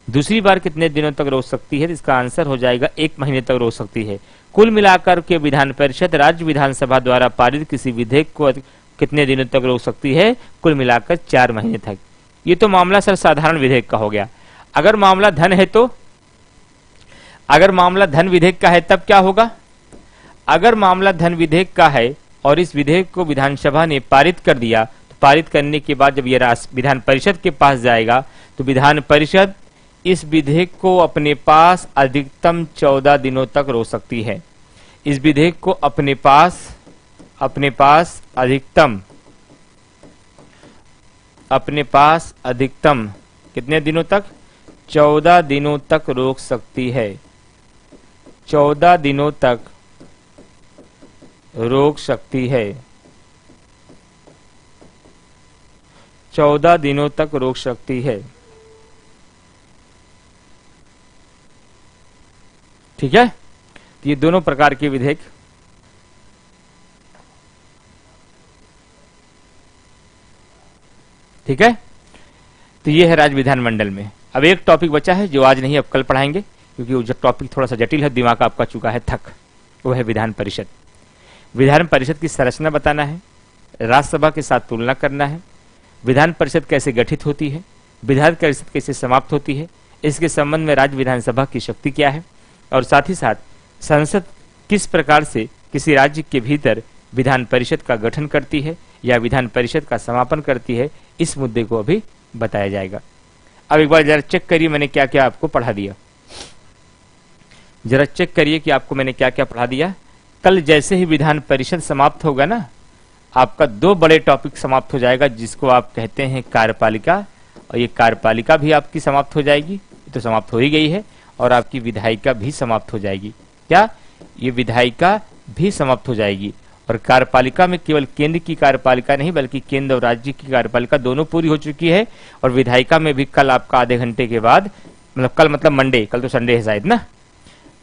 दूसरी बार कितने दिनों तक रोक सकती है? तो इसका आंसर हो जाएगा 1 महीने तक रोक सकती है। कुल मिलाकर के विधान परिषद राज्य विधानसभा द्वारा पारित किसी विधेयक को कितने दिनों तक रोक सकती है? कुल मिलाकर 4 महीने तक। ये तो मामला सर साधारण विधेयक का हो गया। अगर मामला धन है तो, अगर मामला धन विधेयक का है तब क्या होगा? अगर मामला धन विधेयक का है और इस विधेयक को विधानसभा ने पारित कर दिया, तो पारित करने के बाद जब यह विधान परिषद के पास जाएगा तो विधान परिषद इस विधेयक को अपने पास अधिकतम 14 दिनों तक रोक सकती है। इस विधेयक को अपने पास अधिकतम कितने दिनों तक? 14 दिनों तक रोक सकती है। 14 दिनों तक रोक सकती है। 14 दिनों तक रोक सकती है। ठीक है, तो ये दोनों प्रकार के विधेयक ठीक है। तो ये है राज्य विधानमंडल में। अब एक टॉपिक बचा है जो आज नहीं अब कल पढ़ाएंगे, क्योंकि वो टॉपिक थोड़ा सा जटिल है, दिमाग आपका चुका है थक। वो है विधान परिषद। विधान परिषद की संरचना बताना है, राज्यसभा के साथ तुलना करना है, विधान परिषद कैसे गठित होती है, विधान परिषद कैसे समाप्त होती है, इसके संबंध में राज्य विधानसभा की शक्ति क्या है, और साथ ही साथ संसद किस प्रकार से किसी राज्य के भीतर विधान परिषद का गठन करती है या विधान परिषद का समापन करती है, इस मुद्दे को अभी बताया जाएगा। अब एक बार जरा चेक करिए मैंने क्या क्या आपको पढ़ा दिया। जरा चेक करिए कि आपको मैंने क्या क्या पढ़ा दिया। कल जैसे ही विधान परिषद समाप्त होगा ना, आपका 2 बड़े टॉपिक समाप्त हो जाएगा, जिसको आप कहते हैं कार्यपालिका, और ये कार्यपालिका भी आपकी समाप्त हो जाएगी, तो समाप्त हो ही गई है, और आपकी विधायिका भी समाप्त हो जाएगी। क्या? ये विधायिका भी समाप्त हो जाएगी। और कार्यपालिका में केवल केंद्र की कार्यपालिका नहीं, बल्कि केंद्र और राज्य की कार्यपालिका दोनों पूरी हो चुकी है। और विधायिका में भी कल आपका आधे घंटे के बाद, मतलब कल मतलब मंडे, कल तो संडे है शायद ना,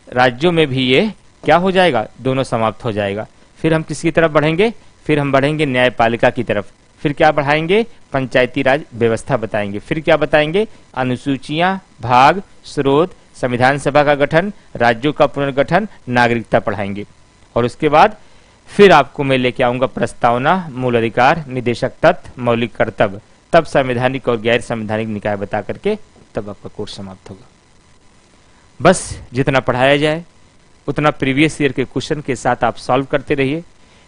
राज्यों में भी ये क्या हो जाएगा? दोनों समाप्त हो जाएगा। फिर हम किसकी तरफ बढ़ेंगे? फिर हम बढ़ेंगे न्यायपालिका की तरफ। फिर क्या बढ़ाएंगे? पंचायती राज व्यवस्था बताएंगे। फिर क्या बताएंगे? अनुसूचियां, भाग, स्रोत, संविधान सभा का गठन, राज्यों का पुनर्गठन, नागरिकता पढ़ाएंगे। और उसके बाद फिर आपको मैं लेके आऊंगा प्रस्तावना, मूल अधिकार, निदेशक तत्व, मौलिक कर्तव्य, तब संवैधानिक और गैर संवैधानिक निकाय बता करके तब आपका कोर्स समाप्त होगा। बस जितना पढ़ाया जाए उतना प्रीवियस ईयर के क्वेश्चन के साथ आप सॉल्व करते रहिए।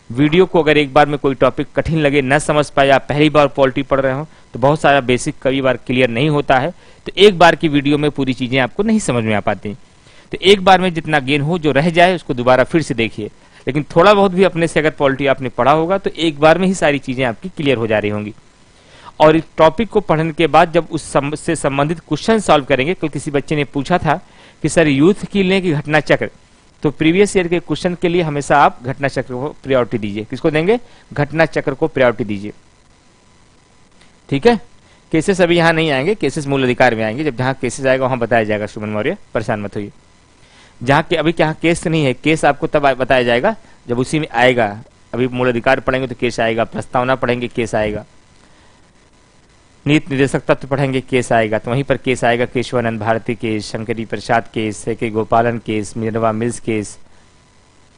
वीडियो को अगर एक बार में कोई टॉपिक कठिन लगे, न समझ पाए, आप पहली बार पॉलिटी पढ़ रहे हो, तो बहुत सारा बेसिक कई बार क्लियर नहीं होता है, तो एक बार की वीडियो में पूरी चीजें आपको नहीं समझ में आ पाती। तो एक बार में जितना गेन हो, जो रह जाए उसको दोबारा फिर से देखिए। लेकिन थोड़ा बहुत भी अपने से अगर पॉलिटी आपने पढ़ा होगा तो एक बार में ही सारी चीजें आपकी क्लियर हो जा रही होंगी। और इस टॉपिक को पढ़ने के बाद जब उससे संबंधित क्वेश्चन सॉल्व करेंगे, कल किसी बच्चे ने पूछा था कि सर यूथ की लें कि घटना चक्र, तो प्रीवियस ईयर के क्वेश्चन के लिए हमेशा आप घटना चक्र को प्रायोरिटी दीजिए। किसको देंगे? घटना चक्र को प्रायोरिटी दीजिए। ठीक है, केसेस अभी यहाँ नहीं आएंगे, केसेस मूल अधिकार में आएंगे। जब जहाँ केसेस आएगा वहां बताया जाएगा, सुमन मौर्य परेशान मत होइए। जहाँ के अभी क्या केस नहीं है, केस आपको तब बताया जाएगा जब उसी में आएगा। अभी मूल अधिकार पढ़ेंगे तो केस आएगा, प्रस्तावना पढ़ेंगे केस आएगा, नीति निदेशक तत्व पढ़ेंगे केस आएगा, तो वहीं पर केस आएगा। केशवानंद भारती केस, शंकरी प्रसाद केस, के गोपालन case, Minerva mills case,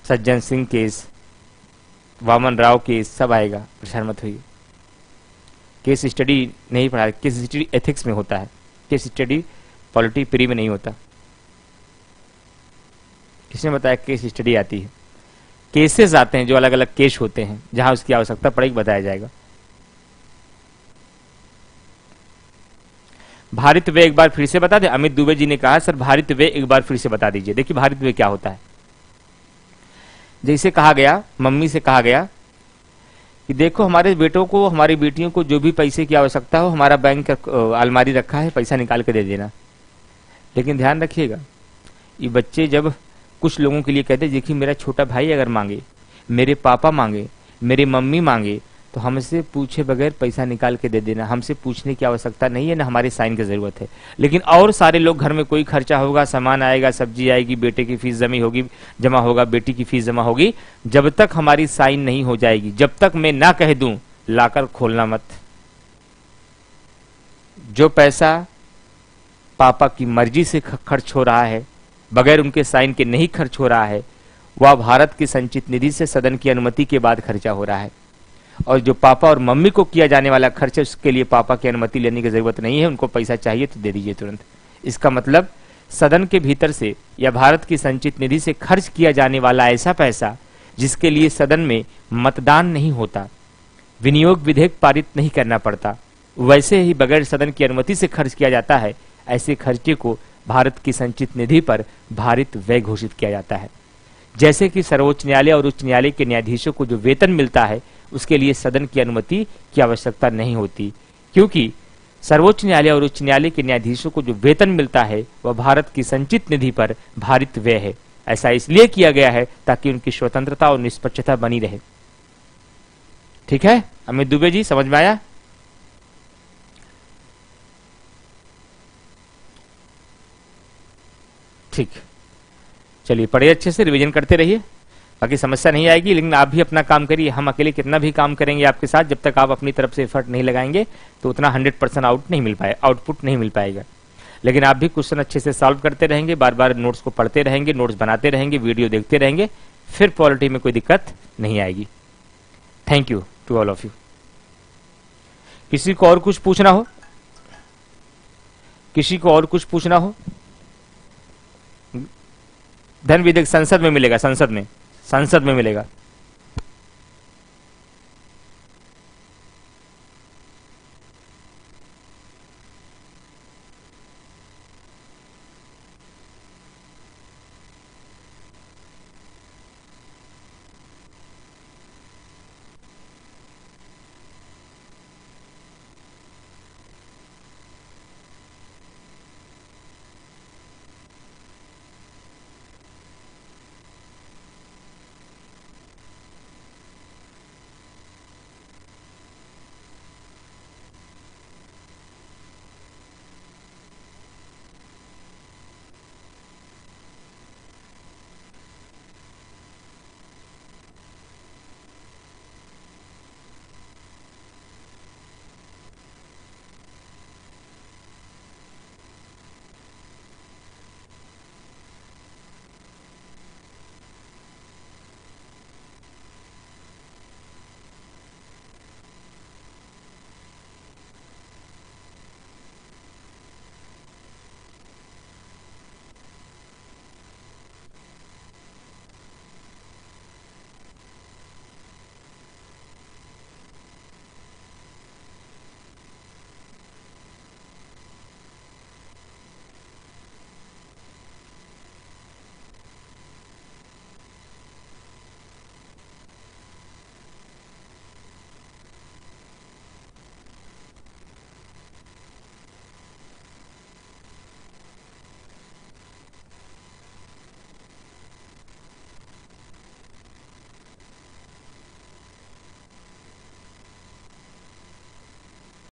Sajjan Singh case, Vaman Rao case, सब आएगा, परेशान मत होइए। केस स्टडी नहीं पढ़ा, केस स्टडी एथिक्स में होता है, केस स्टडी पॉलिटी प्री में नहीं होता। किसने बताया केस स्टडी आती है? केसेस आते हैं, जो अलग अलग केस होते हैं, जहां उसकी आवश्यकता पड़ेगी बताया जाएगा। भारित व्यय एक बार फिर से बता दे। अमित दुबे जी ने कहा सर भारित व्यय एक बार फिर से बता दीजिए। देखिए भारित व्यय क्या होता है। जैसे कहा गया, मम्मी से कहा गया कि देखो हमारे बेटों को, हमारी बेटियों को जो भी पैसे की आवश्यकता हो, हमारा बैंक अलमारी रखा है, पैसा निकाल के दे देना। लेकिन ध्यान रखिएगा, ये बच्चे जब कुछ लोगों के लिए कहते देखिए मेरा छोटा भाई अगर मांगे, मेरे पापा मांगे, मेरी मम्मी मांगे, तो हमसे पूछे बगैर पैसा निकाल के दे देना, हमसे पूछने की आवश्यकता नहीं है, ना हमारे साइन की जरूरत है। लेकिन और सारे लोग घर में कोई खर्चा होगा, सामान आएगा, सब्जी आएगी, बेटे की फीस जमा होगा, बेटी की फीस जमा होगी, जब तक हमारी साइन नहीं हो जाएगी, जब तक मैं ना कह दूं लाकर खोलना मत। जो पैसा पापा की मर्जी से खर्च हो रहा है, बगैर उनके साइन के नहीं खर्च हो रहा है, वह भारत की संचित निधि से सदन की अनुमति के बाद खर्चा हो रहा है। और जो पापा और मम्मी को किया जाने वाला खर्च है, उसके लिए पापा की अनुमति लेने की जरूरत नहीं है, उनको पैसा चाहिए तो दे दीजिए तुरंत। इसका मतलब सदन के भीतर से या भारत की संचित निधि से खर्च किया जाने वाला ऐसा पैसा जिसके लिए सदन में मतदान नहीं होता, विनियोग विधेयक पारित नहीं करना पड़ता, वैसे ही बगैर सदन की अनुमति से खर्च किया जाता है, ऐसे खर्चे को भारत की संचित निधि पर भारित व्यय घोषित किया जाता है। जैसे कि सर्वोच्च न्यायालय और उच्च न्यायालय के न्यायाधीशों को जो वेतन मिलता है, उसके लिए सदन की अनुमति की आवश्यकता नहीं होती, क्योंकि सर्वोच्च न्यायालय और उच्च न्यायालय के न्यायाधीशों को जो वेतन मिलता है वह भारत की संचित निधि पर भारित व्यय है। ऐसा इसलिए किया गया है ताकि उनकी स्वतंत्रता और निष्पक्षता बनी रहे। ठीक है अमित दुबे जी, समझ में आया? ठीक, चलिए पढ़िए अच्छे से, रिवीजन करते रहिए, बाकी समस्या नहीं आएगी। लेकिन आप भी अपना काम करिए, हम अकेले कितना भी काम करेंगे आपके साथ, जब तक आप अपनी तरफ से एफर्ट नहीं लगाएंगे तो उतना 100% आउटपुट नहीं मिल पाएगा। लेकिन आप भी क्वेश्चन अच्छे से सॉल्व करते रहेंगे, बार बार नोट्स को पढ़ते रहेंगे, नोट्स बनाते रहेंगे, वीडियो देखते रहेंगे, फिर पॉलिटी में कोई दिक्कत नहीं आएगी। Thank you to all of you. किसी को और कुछ पूछना हो? किसी को और कुछ पूछना हो? धन विधेयक संसद में मिलेगा, संसद में मिलेगा।